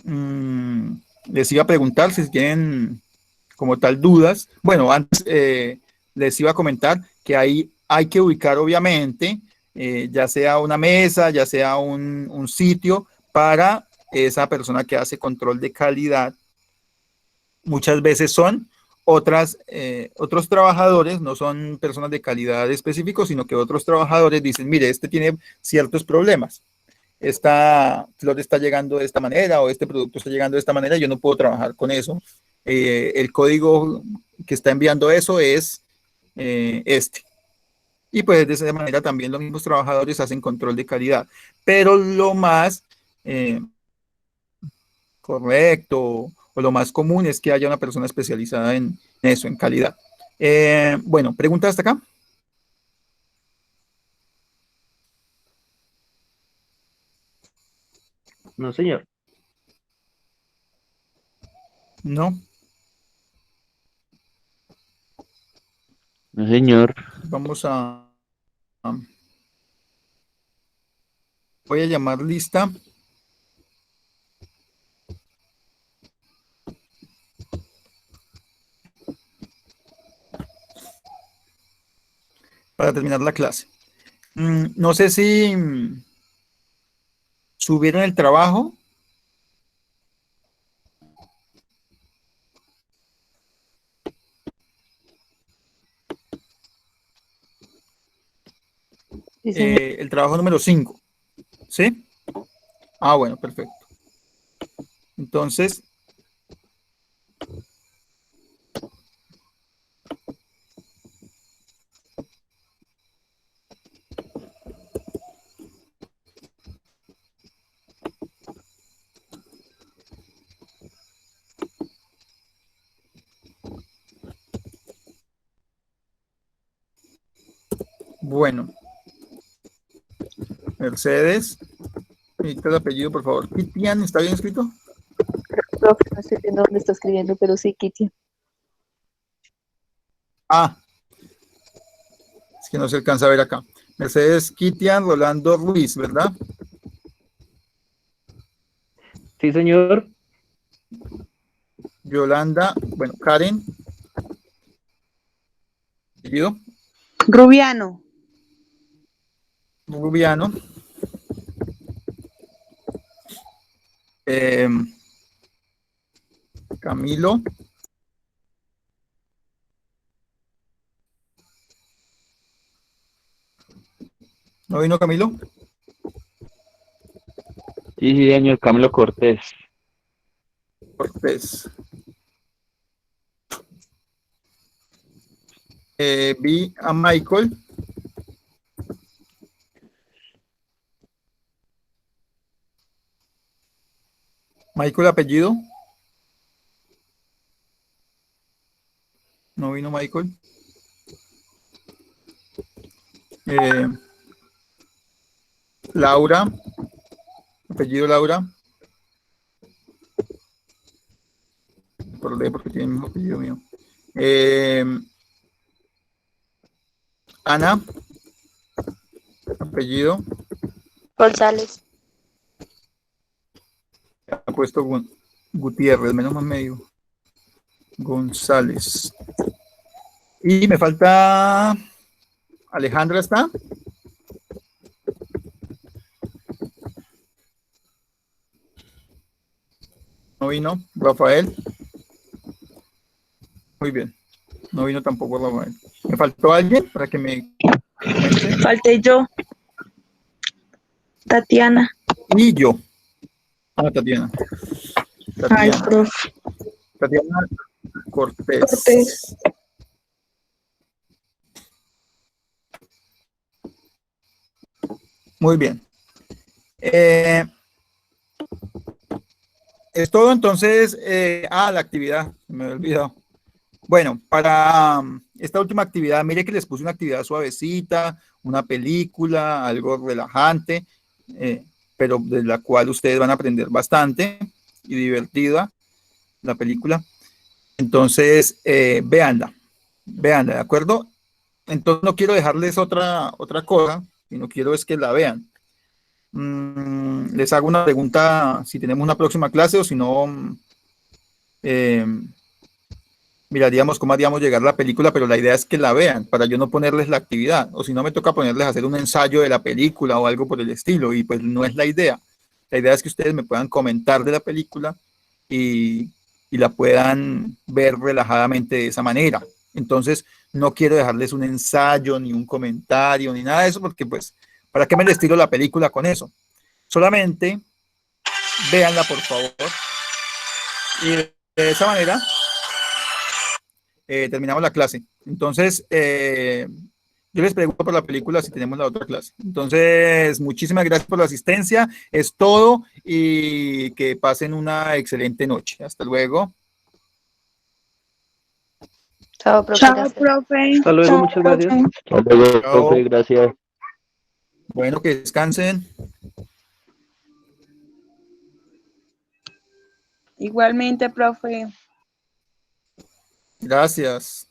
Mm, Les iba a preguntar si tienen como tal dudas. Bueno, antes les iba a comentar que ahí hay que ubicar obviamente ya sea una mesa, ya sea un sitio para esa persona que hace control de calidad. Muchas veces son otros trabajadores, no son personas de calidad específicos, sino que otros trabajadores dicen, mire, este tiene ciertos problemas, esta flor está llegando de esta manera o este producto está llegando de esta manera, yo no puedo trabajar con eso. El código que está enviando eso es este. Y pues de esa manera también los mismos trabajadores hacen control de calidad. Pero lo más correcto o lo más común es que haya una persona especializada en eso, en calidad. Bueno, pregunta hasta acá. No, señor. No, No, señor. vamos a voy a llamar lista para terminar la clase. No sé si subieron el trabajo. Sí, señor. El trabajo número 5. ¿Sí? Ah, bueno, perfecto. Entonces, bueno, Mercedes, necesito el apellido, por favor. Kitian, ¿está bien escrito? Profe, no estoy viendo dónde está escribiendo, pero sí, Kitty. Ah, es que no se alcanza a ver acá. Mercedes Kitian Rolando Ruiz, ¿verdad? Sí, señor. Yolanda, bueno, Karen, apellido, Rubiano. Rubiano, eh, Camilo, ¿no vino Camilo? Sí, sí, señor Camilo Cortés. Cortés. Vi a Michael, Michael, apellido. No vino Michael. Laura. Apellido Laura. Porque tiene el mismo apellido mío. Ana. Apellido. González. Ha puesto Gutiérrez, menos mal medio. González. Y me falta Alejandra, ¿está? No vino. Rafael. Muy bien. No vino tampoco Rafael. ¿Me faltó alguien para que me comente? Falté yo. Tatiana. Y yo. Tatiana. Ay, Tatiana. profe. Tatiana Cortés. Cortés. Muy bien. Es todo entonces. La actividad. Me he olvidado. Bueno, para esta última actividad, mire que les puse una actividad suavecita, una película, algo relajante, pero de la cual ustedes van a aprender bastante y divertida la película. Entonces, véanla, ¿de acuerdo? Entonces no quiero dejarles otra cosa, sino quiero es que la vean. Les hago una pregunta si tenemos una próxima clase o si no, miraríamos cómo haríamos llegar la película, pero la idea es que la vean para yo no ponerles la actividad, o si no me toca ponerles a hacer un ensayo de la película o algo por el estilo, y pues no es la idea. La idea es que ustedes me puedan comentar de la película y la puedan ver relajadamente de esa manera. Entonces, no quiero dejarles un ensayo, ni un comentario, ni nada de eso, porque pues, ¿para qué me les tiro la película con eso? Solamente véanla, por favor. Y de esa manera terminamos la clase. Entonces, yo les pregunto por la película si tenemos la otra clase. Entonces, muchísimas gracias por la asistencia. Es todo y que pasen una excelente noche. Hasta luego. Chao, profe. Chao, Gracias. profe. Hasta luego, muchas gracias. Hasta luego, Chao. profe, gracias. Bueno, que descansen. Igualmente, profe. Gracias.